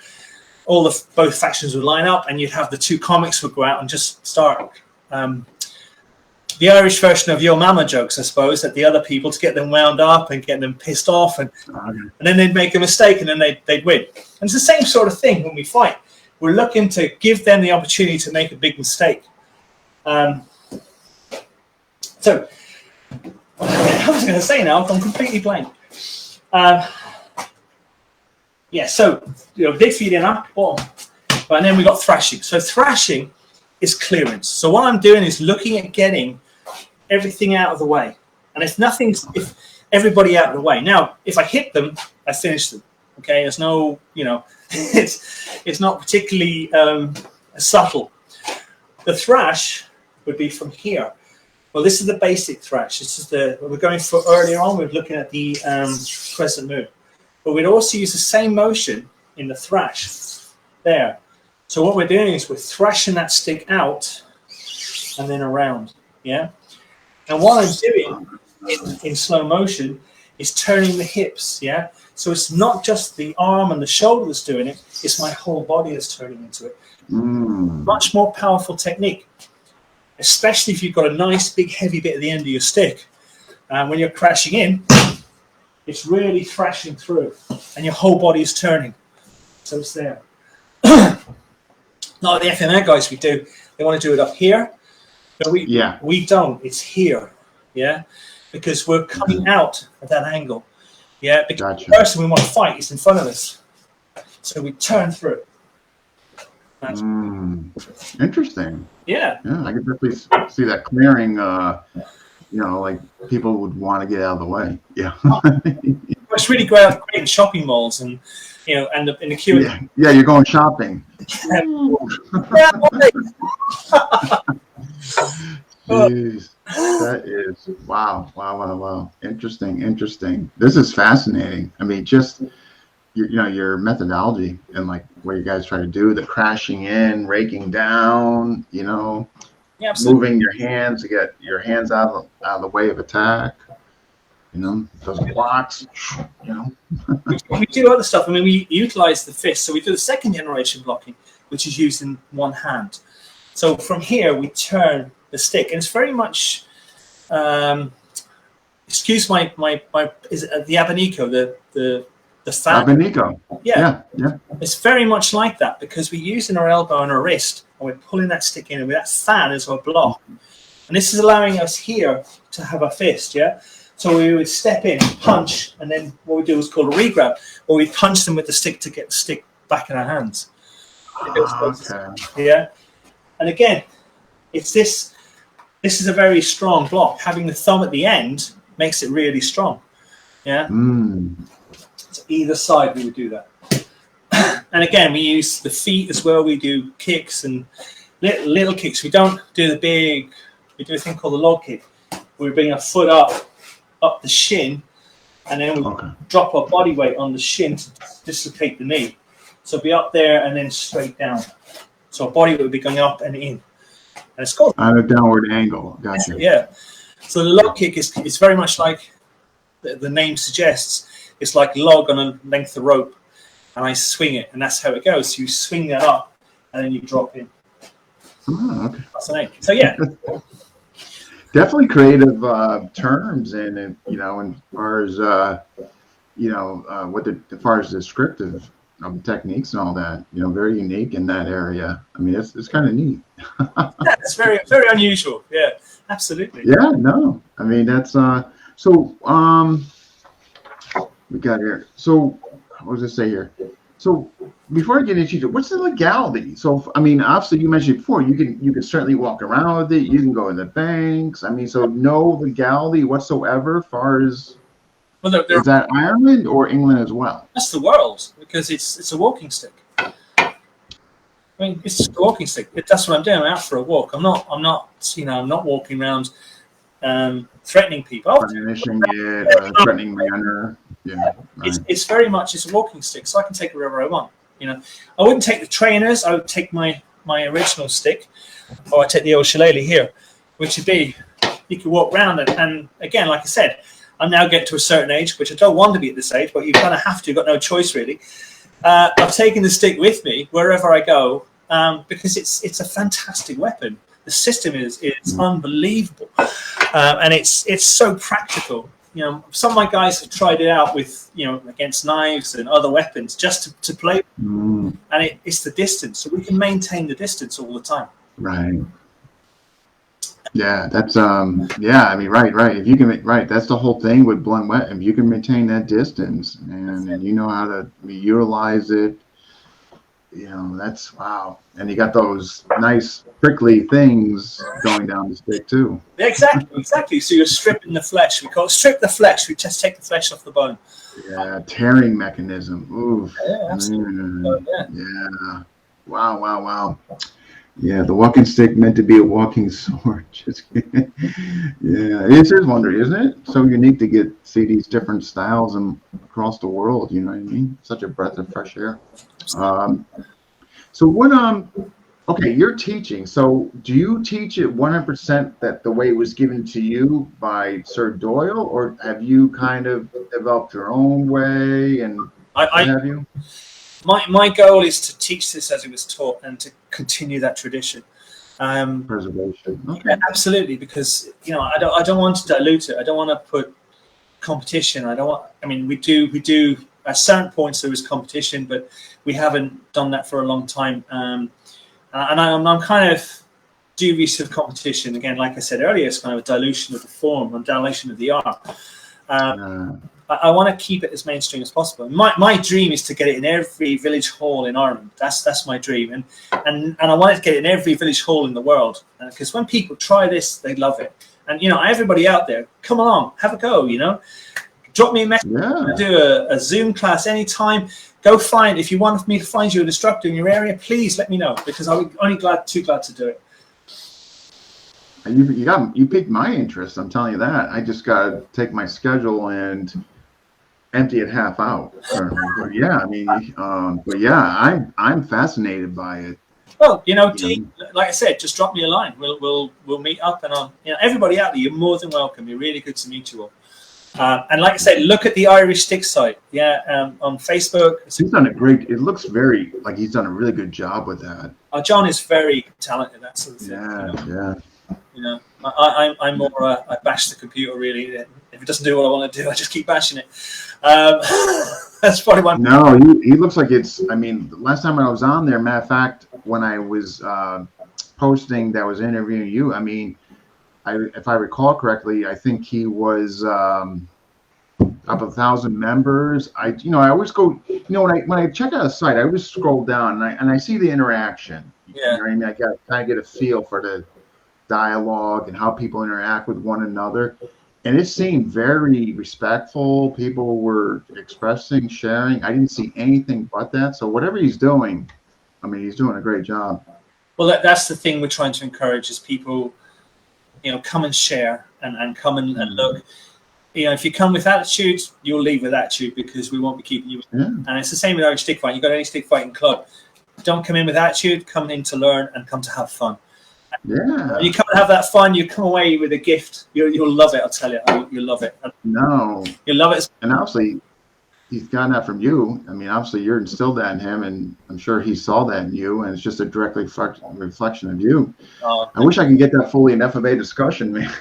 both factions would line up, and you'd have the two comics would go out and just start the Irish version of Yo Mama jokes, I suppose, at the other people to get them wound up and get them pissed off, and then they'd make a mistake and then they'd win. And it's the same sort of thing when we fight. We're looking to give them the opportunity to make a big mistake. So, I was going to say now, I'm completely blank. So, dig for your dinner, boom. And then we got thrashing. So thrashing is clearance. So what I'm doing is looking at getting everything out of the way. And if everybody out of the way. Now, if I hit them, I finish them. Okay, there's no, it's not particularly subtle. The thrash would be from here. Well, this is the basic thrash. This is we're going for earlier on. We're looking at the crescent moon, but we'd also use the same motion in the thrash there. So what we're doing is we're thrashing that stick out and then around. Yeah. And what I'm doing in slow motion is turning the hips. Yeah. So it's not just the arm and the shoulder that's doing it; it's my whole body that's turning into it. Much more powerful technique. Especially if you've got a nice big heavy bit at the end of your stick. When you're crashing in, it's really thrashing through and your whole body is turning. So it's there. Not the FMA guys they want to do it up here. But we don't. It's here. Yeah. Because we're coming out at that angle. Yeah. Because the person we want to fight is in front of us. So we turn through. Interesting. Yeah, I could definitely see that clearing. Like people would want to get out of the way. Yeah, it's really great in shopping malls, and and in the queue. Yeah, you're going shopping. Jeez, that is wow. Interesting. This is fascinating. I mean, just. Your methodology and like what you guys try to do, the crashing in, raking down, moving your hands to get your hands out of the way of attack, those blocks, We do other stuff. I mean, we utilize the fist. So we do the second generation blocking, which is used in one hand. So from here, we turn the stick. And it's very much, excuse my is it the abanico, the fan. Abanico. Yeah. It's very much like that because we're using our elbow and our wrist and we're pulling that stick in and with that fan as our block. And this is allowing us here to have a fist, yeah? So we would step in, punch, and then what we do is called a regrab, where we punch them with the stick to get the stick back in our hands. Okay. Yeah. And again, it's this is a very strong block. Having the thumb at the end makes it really strong. Yeah. Either side we would do that. And again, we use the feet as well. We do kicks and little kicks. We don't do the big, we do a thing called the log kick. We bring our foot up the shin, and then we drop our body weight on the shin to dislocate the knee. So be up there and then straight down. So our body weight would be going up and in. And it's called on a downward angle. Gotcha. Yeah. So the log kick is very much like the name suggests. It's like log on a length of rope, and I swing it, and that's how it goes. So you swing that up, and then you drop in. Oh, okay. That's the name. So yeah. definitely creative terms, and you know, as far as as far as descriptive techniques and all that, you know, very unique in that area. I mean, it's kind of neat. Yeah, it's very, very unusual. Yeah, absolutely. Yeah, no, I mean that's so we got here. So what was I say here? So before I get into it, what's the legality? So I mean, obviously you mentioned before you can certainly walk around with it. You can go in the banks. I mean, so no legality whatsoever. As far as Well, is that Ireland or England as well? that's the world, because it's a walking stick. I mean, it's just a walking stick. That's what I'm doing. I'm out for a walk. I'm not walking around threatening people. Punishing it, threatening manner. Yeah, right. It's very much it's a walking stick, so I can take it wherever I want. You know, I wouldn't take the trainers. I would take my original stick, or I take the old shillelagh here, which would be you can walk around and again, like I said, I'm now getting to a certain age, which I don't want to be at this age, but you kind of have to. You've got no choice really. I've taken the stick with me wherever I go because it's a fantastic weapon. The system is unbelievable, and it's so practical. You know, some of my guys have tried it out with, you know, against knives and other weapons just to play, and it's the distance, so we can maintain the distance all the time. Right. Yeah, that's yeah, I mean, right. If you can, right, that's the whole thing with blunt weapon. If you can maintain that distance and you know how to utilize it, you know, that's wow. And you got those nice prickly things going down the stick too. Yeah, exactly. So you're stripping the flesh. We call it strip the flesh. We just take the flesh off the bone. Yeah, tearing mechanism. Ooh. Yeah, absolutely. Yeah. Wow. Yeah, the walking stick meant to be a walking sword. Just yeah, it is wonder, isn't it? So unique to see these different styles across the world. You know what I mean? Such a breath of fresh air. So what? Okay, you're teaching. So do you teach it 100% that the way it was given to you by Sir Doyle, or have you kind of developed your own way? And have you? My goal is to teach this as it was taught and to continue that tradition. Preservation. Okay. Yeah, absolutely, because you know I don't want to dilute it. I don't want to put competition. I mean, we do at certain points there was competition, but we haven't done that for a long time. And I'm kind of dubious of competition. Again, like I said earlier, it's kind of a dilution of the form and dilution of the art. I want to keep it as mainstream as possible. My dream is to get it in every village hall in Ireland. That's my dream, and I want to get it in every village hall in the world. Because when people try this, they love it. And you know, everybody out there, come along, have a go. You know, drop me a message. Yeah. Do a Zoom class anytime. Go find, if you want me to find you an instructor in your area, please let me know, because I'll be only too glad to do it. You piqued my interest. I'm telling you that. I just got to take my schedule and empty it half out currently. But yeah, I mean, I'm fascinated by it. Well, you know, like I said, just drop me a line. We'll meet up, and everybody out there, you're more than welcome. You're really good to meet you all. And like I said, look at the Irish Stick site. Yeah, on Facebook. He's done it looks very like he's done a really good job with that. John is very talented. That sort of thing. Yeah. You know, I'm more I bash the computer really. If it doesn't do what I want to do, I just keep bashing it. That's probably one. No, he looks like it's. I mean, the last time I was on there, matter of fact, when I was posting that I was interviewing you, I mean, if I recall correctly, I think he was up 1,000 members. I always go. You know, when I check out a site, I always scroll down and I see the interaction. Yeah. You know what I mean? I kind of get a feel for the dialogue and how people interact with one another, and it seemed very respectful. People were expressing, sharing. I didn't see anything but that. So whatever he's doing, I mean, he's doing a great job. Well, that's the thing we're trying to encourage is people, you know, come and share and come and look. You know, if you come with attitude, you'll leave with attitude, because we won't be keeping you. Yeah. And it's the same with Irish stick fighting. You've got any stick fighting club. Don't come in with attitude. Come in to learn and come to have fun. Yeah. You come and have that fun. You come away with a gift. You'll love it. I'll tell you. You'll love it. No. You'll love it. And obviously, he's gotten that from you. I mean, obviously, you're instilled that in him, and I'm sure he saw that in you, and it's just a direct reflection of you. I wish I could get that fully in FFA discussion, man.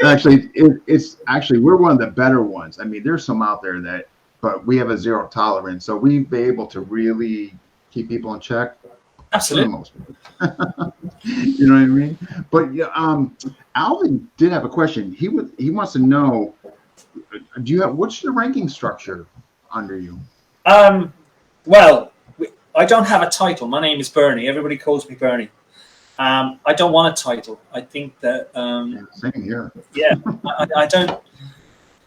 Actually, it's actually we're one of the better ones. I mean, there's some out there that, but we have a zero tolerance, so we've been able to really keep people in check. Absolutely. For the most part. You know what I mean? But yeah, Alvin did have a question. He wants to know, what's the ranking structure under you? Well, I don't have a title. My name is Bernie. Everybody calls me Bernie. I don't want a title. I think that same here. Yeah, I don't.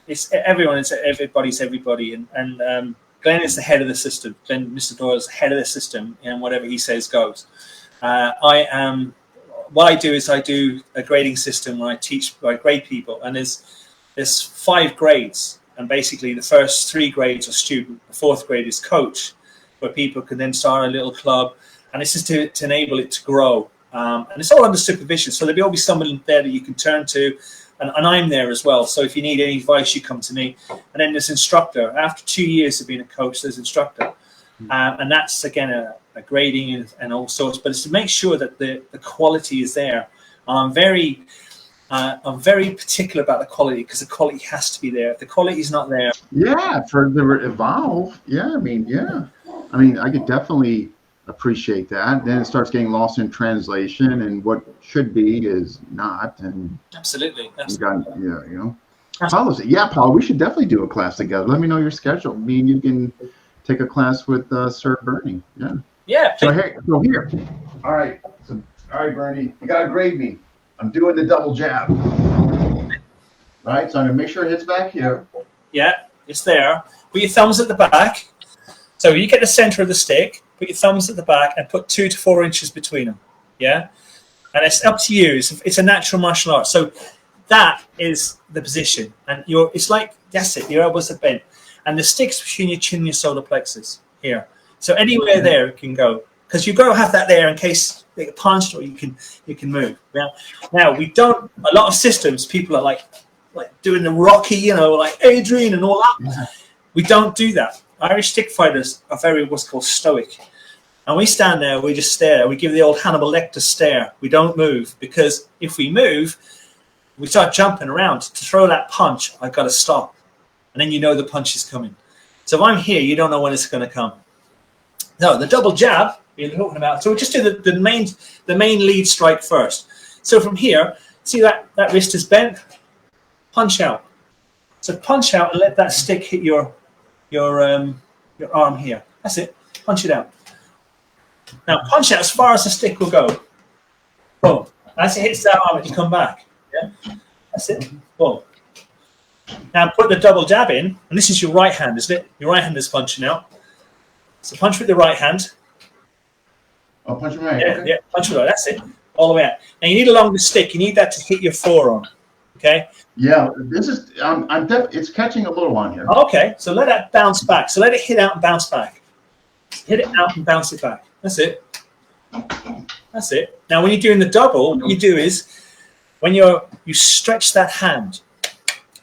It's everybody's everybody, and Glenn is the head of the system. Mr. Doyle is the head of the system, and whatever he says goes. I am. What I do is I do a grading system where I grade people, and there's 5 grades, and basically the first 3 grades are student, the 4th grade is coach, where people can then start a little club, and this is to enable it to grow. And it's all under supervision, so there'll be someone there that you can turn to, and I'm there as well. So if you need any advice, you come to me. And then there's instructor. After 2 years of being a coach, there's instructor, and that's again a grading and all sorts. But it's to make sure that the quality is there. I'm very particular about the quality, because the quality has to be there. If the quality is not there, for the evolve. I mean, I could definitely appreciate that. Then it starts getting lost in translation, and what should be is not. And absolutely. Policy. Yeah, Paul, we should definitely do a class together. Let me know your schedule. Me and you can take a class with Sir Bernie. Yeah. So here. All right, Bernie, you gotta grade me. I'm doing the double jab. Right, so I'm gonna make sure it hits back here. Yeah, it's there. Put your thumbs at the back. So you get the center of the stick, put your thumbs at the back, and put 2 to 4 inches between them. Yeah? And it's up to you. It's a natural martial art. So that is the position. And it's like, that's it, your elbows are bent. And the stick's between your chin and your solar plexus here. So anywhere there it can go. Because you've got to have that there in case they get punched or you can move. Now we don't, a lot of systems, people are like doing the Rocky, like Adrian and all that. Yeah. We don't do that. Irish stick fighters are very what's called stoic. And we stand there, we just stare. We give the old Hannibal Lecter stare. We don't move, because if we move, we start jumping around. To throw that punch, I've got to stop. And then the punch is coming. So if I'm here, you don't know when it's going to come. No, the double jab you're talking about. So we'll just do the main lead strike first. So from here, see that wrist is bent? Punch out. So punch out and let that stick hit your arm here. That's it. Punch it out. Now punch out as far as the stick will go. Boom. As it hits that arm, you come back. Yeah. That's it. Boom. Now put the double jab in, and this is your right hand, isn't it? Your right hand is punching out. So punch with the right hand. Oh, punch with right. Yeah, okay. yeah. Punch with the right. That's it. All the way out. Now you need a longer stick. You need that to hit your forearm. Okay. Yeah, this is. It's catching a little on here. Okay, so let that bounce back. So let it hit out and bounce back. Hit it out and bounce it back. That's it. That's it. Now, when you're doing the double, what you do is when you stretch that hand,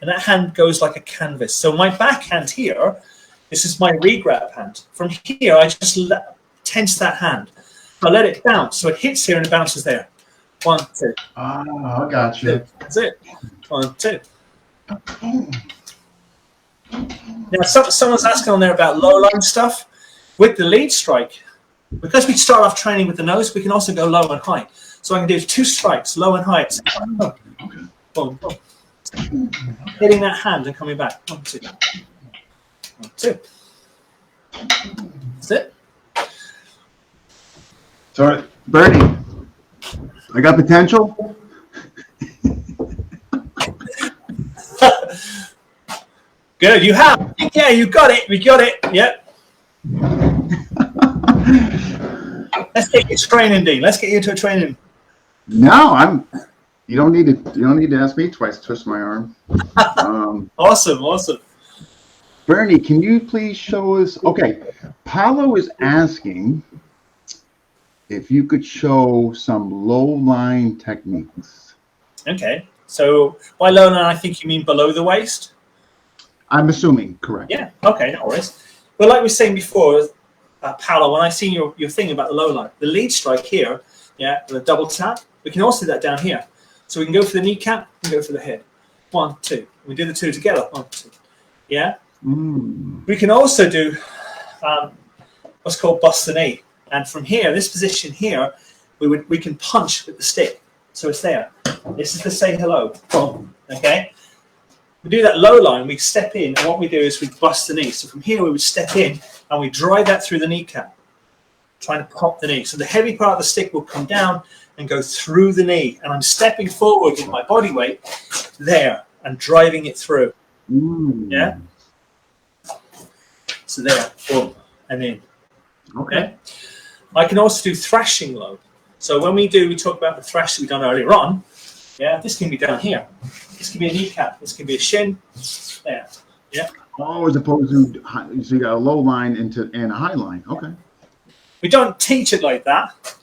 and that hand goes like a canvas. So my backhand here, this is my regrab hand. From here, I just tense that hand. I let it bounce, so it hits here and it bounces there. 1, 2. I got you. That's it. 1, 2. Now, someone's asking on there about low line stuff. With the lead strike, because we start off training with the nose, we can also go low and high. So I can do 2 strikes, low and high. Okay. Boom, boom. Hitting that hand and coming back. 1, 2. 1, 2. That's it. So, Bernie, I got potential. Good. You have. Yeah, you got it. We got it. Yep. Let's get you training, Dean. Let's get you into a training. No, you don't need to ask me twice to twist my arm. Awesome. Bernie, can you please show us? Okay, Paulo is asking if you could show some low line techniques. Okay. So by low line, I think you mean below the waist. I'm assuming correct. Yeah. Okay. No worries. Well, like we were saying before, Paolo, when I see your thing about the low line, the lead strike here, yeah, with a double tap, we can also do that down here. So we can go for the kneecap and go for the head. 1, 2. We do the 2 together. 1, 2. Yeah. We can also do what's called bust the knee, and from here, this position here, we can punch with the stick. So it's there. This is to say hello. Boom. Okay. We do that low line. We step in, and what we do is we bust the knee. So from here, we would step in and we drive that through the kneecap, trying to pop the knee. So the heavy part of the stick will come down and go through the knee, and I'm stepping forward with my body weight there and driving it through. Yeah. So there, boom, and in. Okay. I can also do thrashing low. So when we talk about the thrash that we done earlier on. Yeah, this can be down here. This can be a kneecap. This can be a shin. There. Yeah. Oh, as opposed to, so you got a low line and a high line. Okay. We don't teach it like that.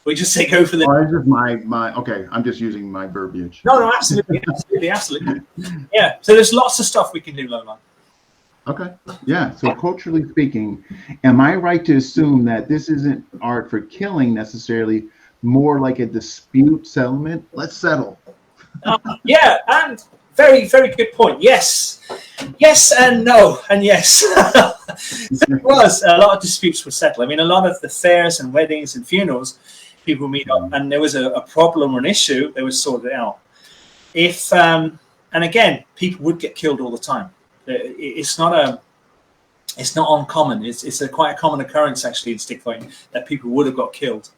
We just say go for the. Oh, this is my. Okay, I'm just using my verbiage. No, absolutely, absolutely. Yeah. So there's lots of stuff we can do low line. Okay. Yeah. So culturally speaking, am I right to assume that this isn't art for killing necessarily, more like a dispute settlement? Let's settle. Yeah, and very, very good point. Yes and no, and yes. There was a lot of disputes were settled. I mean, a lot of the fairs and weddings and funerals, people meet up, and there was a problem or an issue, they would sort it out. If and again, people would get killed all the time. It's not uncommon. It's quite a common occurrence actually in stick fighting that people would have got killed.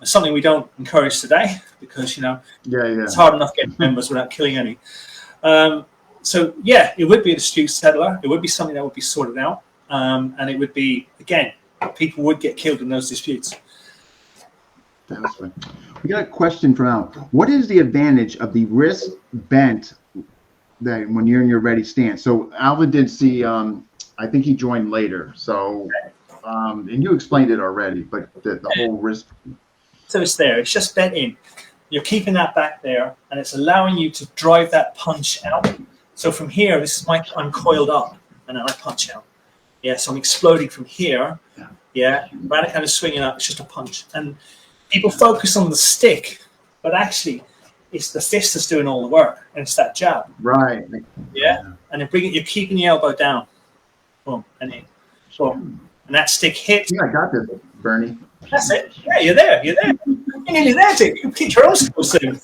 It's something we don't encourage today because it's hard enough getting members without killing any. So yeah, it would be a dispute settler. It would be something that would be sorted out, and it would be, again, people would get killed in those disputes. That's right. We got a question from Al. What is the advantage of the wrist bent that when you're in your ready stance? So Alvin did see. I think he joined later. So. And you explained it already, but the whole wrist. So it's there. It's just bent in. You're keeping that back there, and it's allowing you to drive that punch out. So from here, this is I'm coiled up, and then I punch out. Yeah, so I'm exploding from here. Yeah, rather kind of swinging up. It's just a punch. And people focus on the stick, but actually, it's the fist that's doing all the work, and it's that jab. Right. Yeah, and then you're keeping the elbow down. Boom, and in. Boom. And that stick hits. Yeah, I got this, Bernie. That's it. Yeah, you're there. You're nearly there, Dick. You kick your own school soon.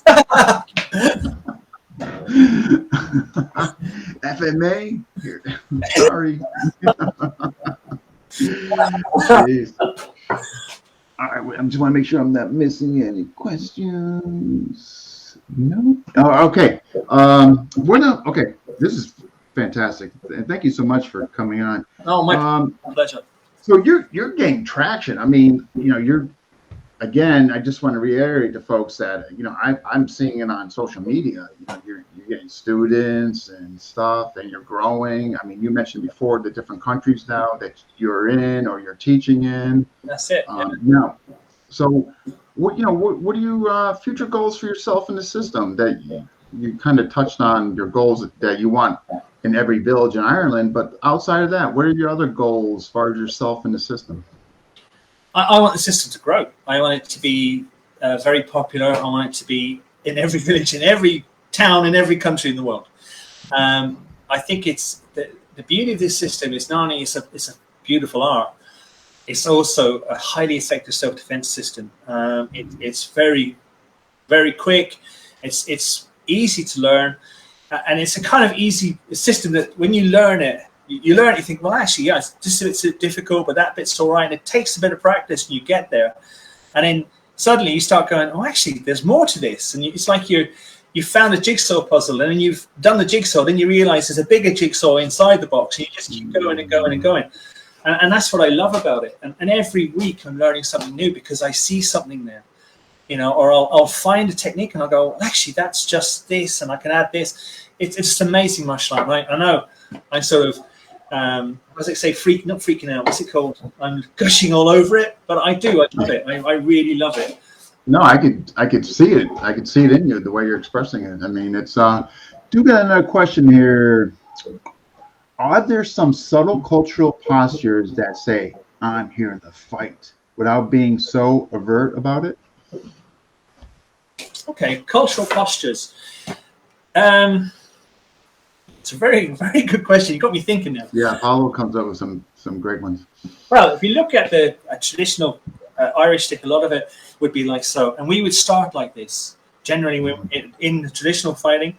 FMA? Sorry. Jeez. All right, I just want to make sure I'm not missing any questions. No? Oh, okay. Okay, this is fantastic. And thank you so much for coming on. Oh, my pleasure. So you're getting traction. I mean, you're, again, I just want to reiterate to folks that, I'm seeing it on social media. You're getting students and stuff, and you're growing. I mean, you mentioned before the different countries now that you're in or you're teaching in. That's it. Now, so what are you future goals for yourself in the system that you kind of touched on your goals that you want in every village in Ireland, but outside of that, what are your other goals as far as yourself in the system? I want the system to grow. I want it to be very popular. I want it to be in every village, in every town, in every country in the world. I think it's the beauty of this system is not only it's a beautiful art, it's also a highly effective self-defense system. It's very, very quick. It's easy to learn. And it's a kind of easy system that when you learn it, you think, well, actually, yeah, this bit's difficult, but that bit's all right. And it takes a bit of practice and you get there. And then suddenly you start going, oh, actually, there's more to this. And it's like you found a jigsaw puzzle, and then you've done the jigsaw, then you realize there's a bigger jigsaw inside the box. And you just keep going and going and going. And that's what I love about it. And every week I'm learning something new because I see something there. Or I'll find a technique and I'll go, well, actually, that's just this, and I can add this. It's just amazing martial art, right? I know I'm sort of, what does it say, not freaking out, what's it called? I'm gushing all over it, but I do, I love it. I really love it. No, I could see it. I could see it in you, the way you're expressing it. I mean, it's, do got another question here. are there some subtle cultural postures that say, I'm here to fight, without being so overt about it? Okay, cultural postures. It's a very, very good question. You got me thinking now. Yeah, Paulo comes up with some great ones. Well, if you look at the traditional Irish stick, a lot of it would be like so. And we would start like this. Generally, in the traditional fighting,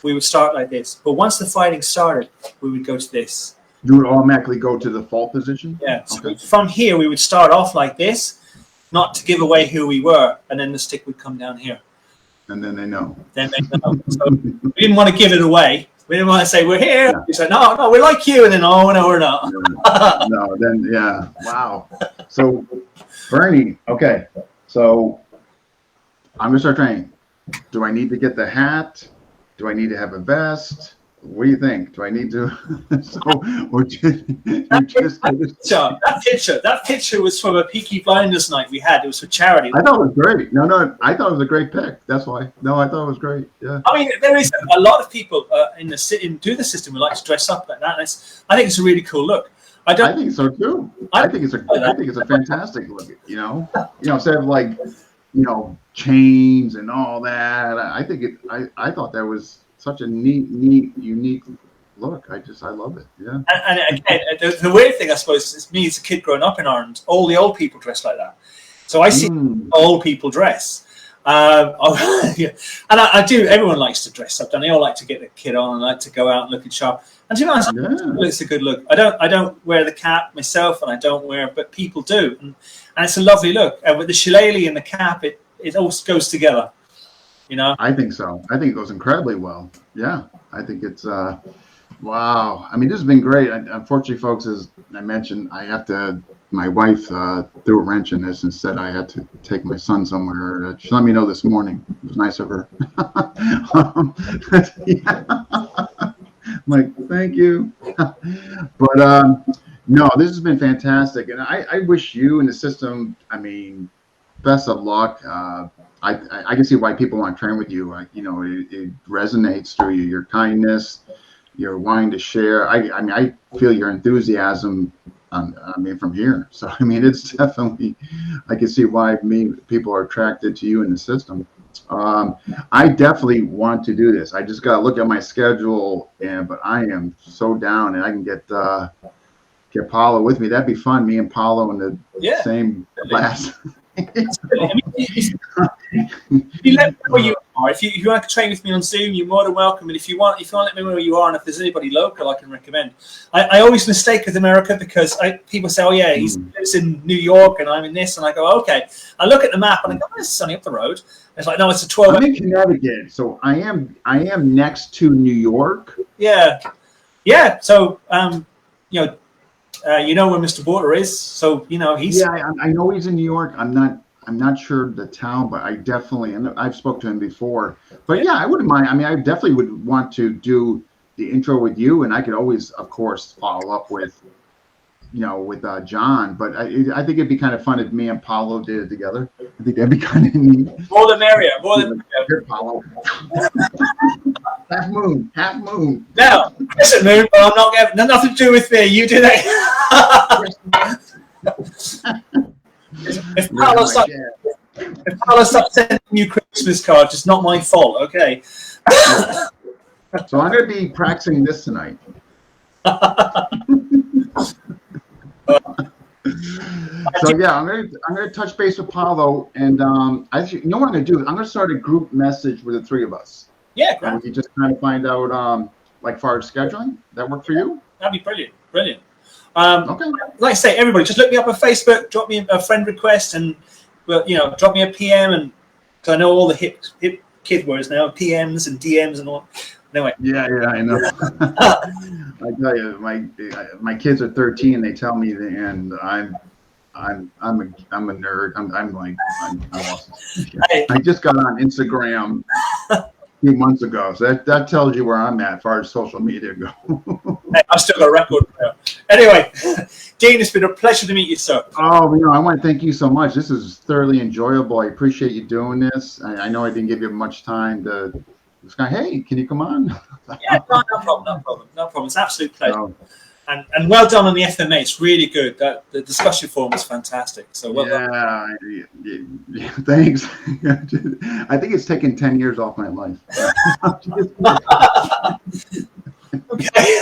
we would start like this. But once the fighting started, we would go to this. You would automatically go to the fault position? Yeah. So Okay. from here, we would start off like this, not to give away who we were. And then the stick would come down here. And then they know. Then they know. So we didn't want to give it away. We didn't want to say, we're here. Yeah. We said, no, we like you. And then, oh, no, we're not. No, then, yeah. Wow. So, Bernie, okay. So, I'm going to start training. Do I need to get the hat? Do I need to have a vest? What do you think? Do I need to? That picture was from a Peaky Blinders night we had. It was for charity. I thought it was great. No, I thought it was a great pick. That's why. No, I thought it was great. Yeah. I mean, there is a lot of people do the system who like to dress up like that. I think it's a really cool look. I think so too. I think it's a fantastic look. Instead of like, chains and all that. I thought that was such a neat, unique look. I love it. Yeah. And again, the weird thing, I suppose, is me as a kid growing up in Ireland, all the old people dress like that. So I see old people dress. And I do. Everyone likes to dress up, and they all like to get the kit on and like to go out and look sharp. And to be honest, it's a good look. I don't wear the cap myself, and I don't wear, but people do, and it's a lovely look. And with the shillelagh and the cap, it all goes together. I think so. I think it goes incredibly well. Yeah, I think it's wow. I mean, this has been great. Unfortunately, folks, as I mentioned, my wife threw a wrench in this and said I had to take my son somewhere. She let me know this morning. It was nice of her. I'm like, thank you. But no, this has been fantastic. And I wish you and the system, I mean, best of luck. I can see why people want to train with you. It resonates through you, your kindness, your wanting to share. I feel your enthusiasm. From here. So it's definitely. I can see why people are attracted to you in the system. I definitely want to do this. I just got to look at my schedule, but I am so down, and I can get Paulo with me. That'd be fun. Me and Paulo in the same class. If you let me know where you are, if you want to train with me on Zoom, you're more than welcome. And if you want to let me know where you are, and if there's anybody local I can recommend. I always mistake with America because people say, oh yeah, he lives in New York and I'm in this, and I go, okay. I look at the map and I go, oh, this is only up the road. And it's like, no, it's a 12. I'm in Connecticut, so I am next to New York. Yeah. So where Mr. Border is, so he's. Yeah, I know he's in New York. I'm not sure the town, but I definitely, and I've spoke to him before. But yeah, I wouldn't mind. I definitely would want to do the intro with you, and I could always, of course, follow up with John. But I think it'd be kind of fun if me and Paulo did it together. I think that'd be kind of neat. More the merrier. Here, Paulo. Half moon. Now, listen, moon, but I'm not having nothing to do with me. You do that. If Paulo stops sending you Christmas cards, it's not my fault, okay? So I'm going to be practicing this tonight. So yeah, I'm gonna touch base with Paulo, and actually, you know what I'm gonna do? I'm gonna start a group message with the three of us. Yeah, great. And we can just kind of find out, like, far as scheduling. That work for you? That'd be brilliant. Okay. Like I say, everybody, just look me up on Facebook, drop me a friend request, and drop me a PM, and because I know all the hip kid words now, PMs and DMs and all. Anyway. Yeah, I know. I tell you, my kids are 13. They tell me, and I'm a nerd. I'm awesome. Hey. I just got on Instagram a few months ago, so that tells you where I'm at as far as social media go. Hey, I've still got a record now. Anyway, Dean, it's been a pleasure to meet you, sir. Oh, I want to thank you so much. This is thoroughly enjoyable. I appreciate you doing this. I know I didn't give you much time to. Hey, can you come on? Yeah, no problem, no problem, no problem. It's an absolute pleasure. So, And well done on the FMA. It's really good. The discussion forum is fantastic. So well done. yeah, thanks. I think it's taken 10 years off my life. Okay.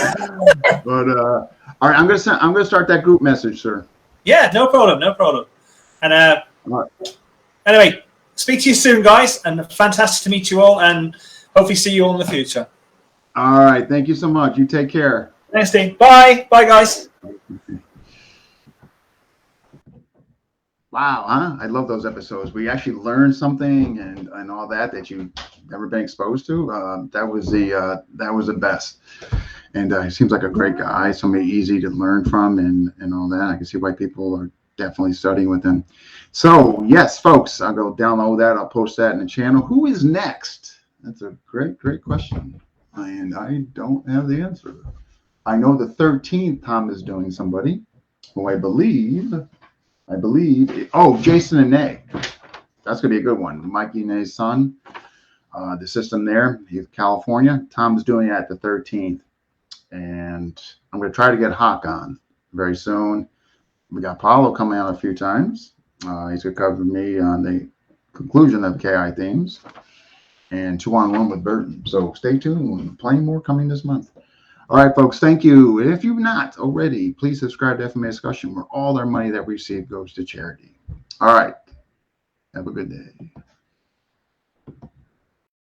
But all right, I'm gonna start that group message, sir. Yeah, no problem, no problem. And Right. anyway, speak to you soon, guys. And fantastic to meet you all. And hopefully see you all in the future. All right, thank you so much. You take care. Thanks, Dean. Bye. Bye, guys. Wow, huh? I love those episodes. We actually learned something and all that you've never been exposed to. That was the best. And he seems like a great guy, somebody easy to learn from and all that. I can see why people are definitely studying with him. So yes, folks, I'll go download that. I'll post that in the channel. Who is next? That's a great question. And I don't have the answer. I know the 13th Tom is doing somebody who I believe, Jason and Nay. That's going to be a good one. Mikey and Nay's son, the system there, he's California. Tom's doing it at the 13th. And I'm going to try to get Hawk on very soon. We got Paulo coming on a few times. He's going to cover me on the conclusion of KI themes and 2-on-1 with Burton. So stay tuned. Plenty more coming this month. All right, folks, thank you. If you've not already, please subscribe to FMA Discussion, where all our money that we receive goes to charity. All right. Have a good day.